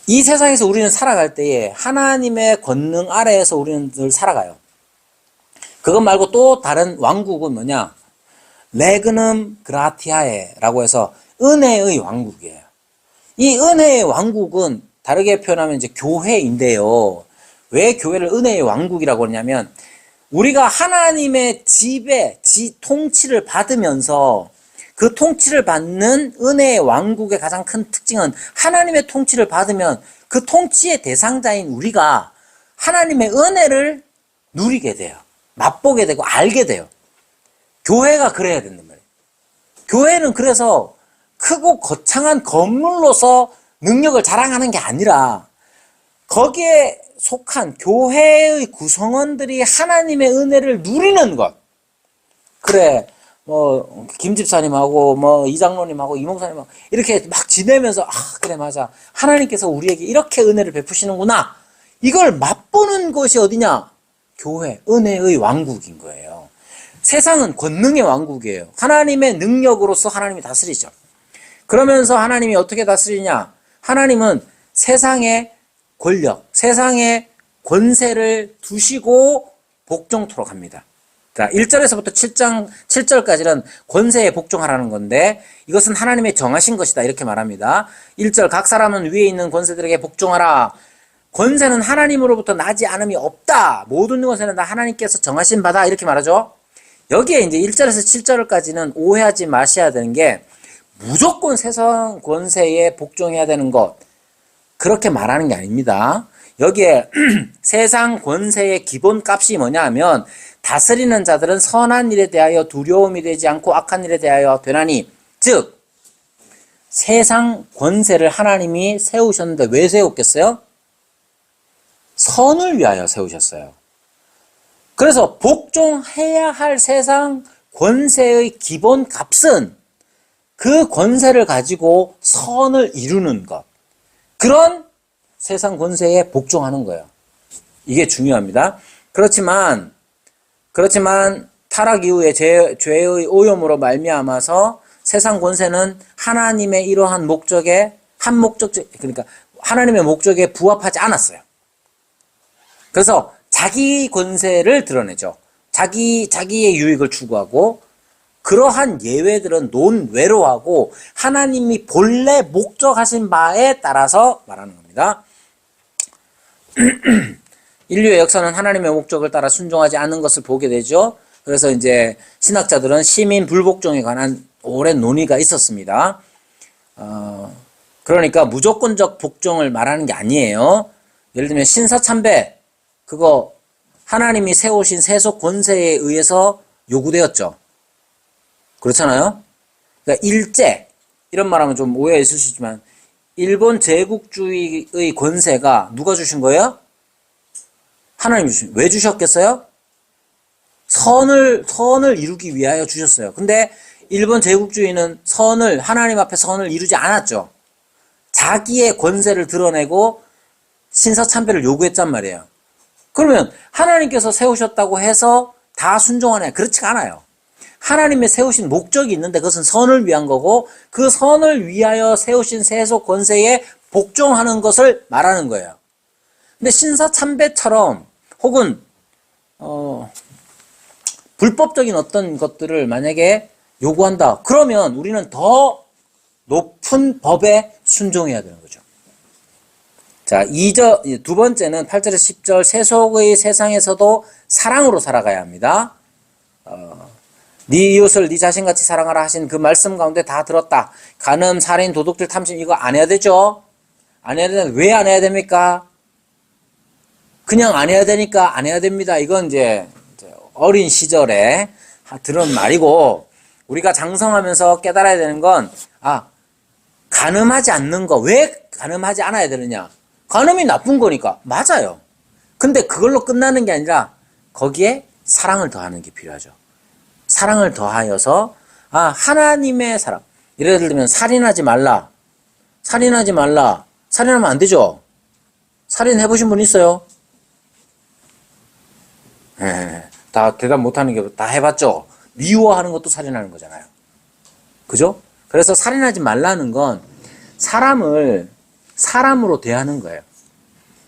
이 세상에서 우리는 살아갈 때에 하나님의 권능 아래에서 우리는 늘 살아가요. 그것 말고 또 다른 왕국은 뭐냐? 레그넘 그라티아에라고 해서 은혜의 왕국이에요. 이 은혜의 왕국은 다르게 표현하면 이제 교회인데요. 왜 교회를 은혜의 왕국이라고 하냐면 우리가 하나님의 통치를 받으면서 그 통치를 받는 은혜의 왕국의 가장 큰 특징은 하나님의 통치를 받으면 그 통치의 대상자인 우리가 하나님의 은혜를 누리게 돼요. 맛보게 되고 알게 돼요. 교회가 그래야 된단 말이에요. 교회는 그래서 크고 거창한 건물로서 능력을 자랑하는 게 아니라 거기에 속한 교회의 구성원들이 하나님의 은혜를 누리는 것. 그래, 김 집사님하고, 이장로님하고, 이목사님하고, 이렇게 막 지내면서, 그래, 맞아. 하나님께서 우리에게 이렇게 은혜를 베푸시는구나. 이걸 맛보는 것이 어디냐? 교회, 은혜의 왕국인 거예요. 세상은 권능의 왕국이에요. 하나님의 능력으로서 하나님이 다스리죠. 그러면서 하나님이 어떻게 다스리냐? 하나님은 세상의 권력, 세상의 권세를 두시고 복종토록 합니다. 자, 1절에서부터 7절까지는 권세에 복종하라는 건데 이것은 하나님의 정하신 것이다 이렇게 말합니다. 1절 각 사람은 위에 있는 권세들에게 복종하라. 권세는 하나님으로부터 나지 않음이 없다. 모든 권세는 다 하나님께서 정하신 바다 이렇게 말하죠. 여기에 이제 1절에서 7절까지는 오해하지 마셔야 되는 게 무조건 세상 권세에 복종해야 되는 것 그렇게 말하는 게 아닙니다. 여기에 세상 권세의 기본 값이 뭐냐 하면 다스리는 자들은 선한 일에 대하여 두려움이 되지 않고 악한 일에 대하여 되나니 즉 세상 권세를 하나님이 세우셨는데 왜 세웠겠어요? 선을 위하여 세우셨어요. 그래서 복종해야 할 세상 권세의 기본 값은 그 권세를 가지고 선을 이루는 것. 그런 세상 권세에 복종하는 거예요. 이게 중요합니다. 그렇지만 타락 이후에 죄의 오염으로 말미암아서 세상 권세는 하나님의 이러한 목적에 그러니까 하나님의 목적에 부합하지 않았어요. 그래서 자기 권세를 드러내죠. 자기의 유익을 추구하고 그러한 예외들은 논외로 하고 하나님이 본래 목적하신 바에 따라서 말하는 겁니다. 인류의 역사는 하나님의 목적을 따라 순종하지 않는 것을 보게 되죠. 그래서 이제 신학자들은 시민 불복종에 관한 오랜 논의가 있었습니다. 그러니까 무조건적 복종을 말하는 게 아니에요. 예를 들면 신사참배 그거 하나님이 세우신 세속 권세에 의해서 요구되었죠. 그렇잖아요. 그러니까 일제 이런 말하면 좀 오해가 있을 수 있지만 일본 제국주의의 권세가 누가 주신 거예요? 하나님이 주신. 왜 주셨겠어요? 선을 이루기 위하여 주셨어요. 근데 일본 제국주의는 하나님 앞에 선을 이루지 않았죠. 자기의 권세를 드러내고 신사참배를 요구했단 말이에요. 그러면 하나님께서 세우셨다고 해서 다 순종하냐? 그렇지가 않아요. 하나님의 세우신 목적이 있는데 그것은 선을 위한 거고 그 선을 위하여 세우신 세속 권세에 복종하는 것을 말하는 거예요. 근데 신사참배처럼 혹은 불법적인 어떤 것들을 만약에 요구한다. 그러면 우리는 더 높은 법에 순종해야 되는 거죠. 자, 두 번째는 8절에서 10절 세속의 세상에서도 사랑으로 살아가야 합니다. 네 이웃을 네 자신같이 사랑하라 하신 그 말씀 가운데 다 들었다. 간음, 살인, 도둑질, 탐심 이거 안 해야 되죠? 안 해야 되는데 왜 안 해야 됩니까? 그냥 안 해야 되니까 안 해야 됩니다. 이건 이제 어린 시절에 들은 말이고 우리가 장성하면서 깨달아야 되는 건 간음하지 않는 거 왜 간음하지 않아야 되느냐? 간음이 나쁜 거니까 맞아요. 근데 그걸로 끝나는 게 아니라 거기에 사랑을 더하는 게 필요하죠. 사랑을 더하여서 하나님의 사랑. 예를 들면 살인하지 말라. 살인하면 안 되죠. 살인해보신 분 있어요? 다 대답 못하는 게 다 해봤죠. 미워하는 것도 살인하는 거잖아요. 그죠? 그래서 살인하지 말라는 건 사람을 사람으로 대하는 거예요.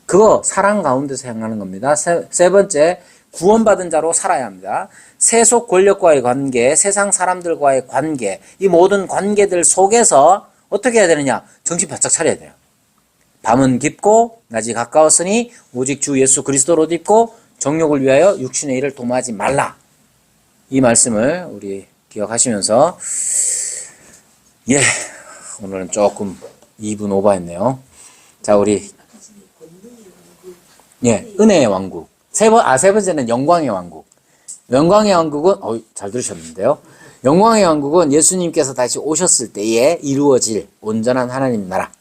그거 사랑 가운데서 행하는 겁니다. 세 번째, 구원받은 자로 살아야 합니다. 세속 권력과의 관계, 세상 사람들과의 관계, 이 모든 관계들 속에서 어떻게 해야 되느냐? 정신 바짝 차려야 돼요. 밤은 깊고 낮이 가까웠으니 오직 주 예수 그리스도로 딛고 정욕을 위하여 육신의 일을 도모하지 말라. 이 말씀을 우리 기억하시면서 오늘은 조금 2분 오버했네요. 자, 우리 은혜의 왕국. 세 번째는 영광의 왕국. 영광의 왕국은 잘 들으셨는데요. 영광의 왕국은 예수님께서 다시 오셨을 때에 이루어질 온전한 하나님 나라.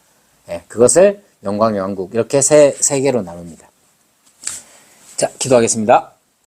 그것을 영광의 왕국 이렇게 세 개로 나눕니다. 자, 기도하겠습니다.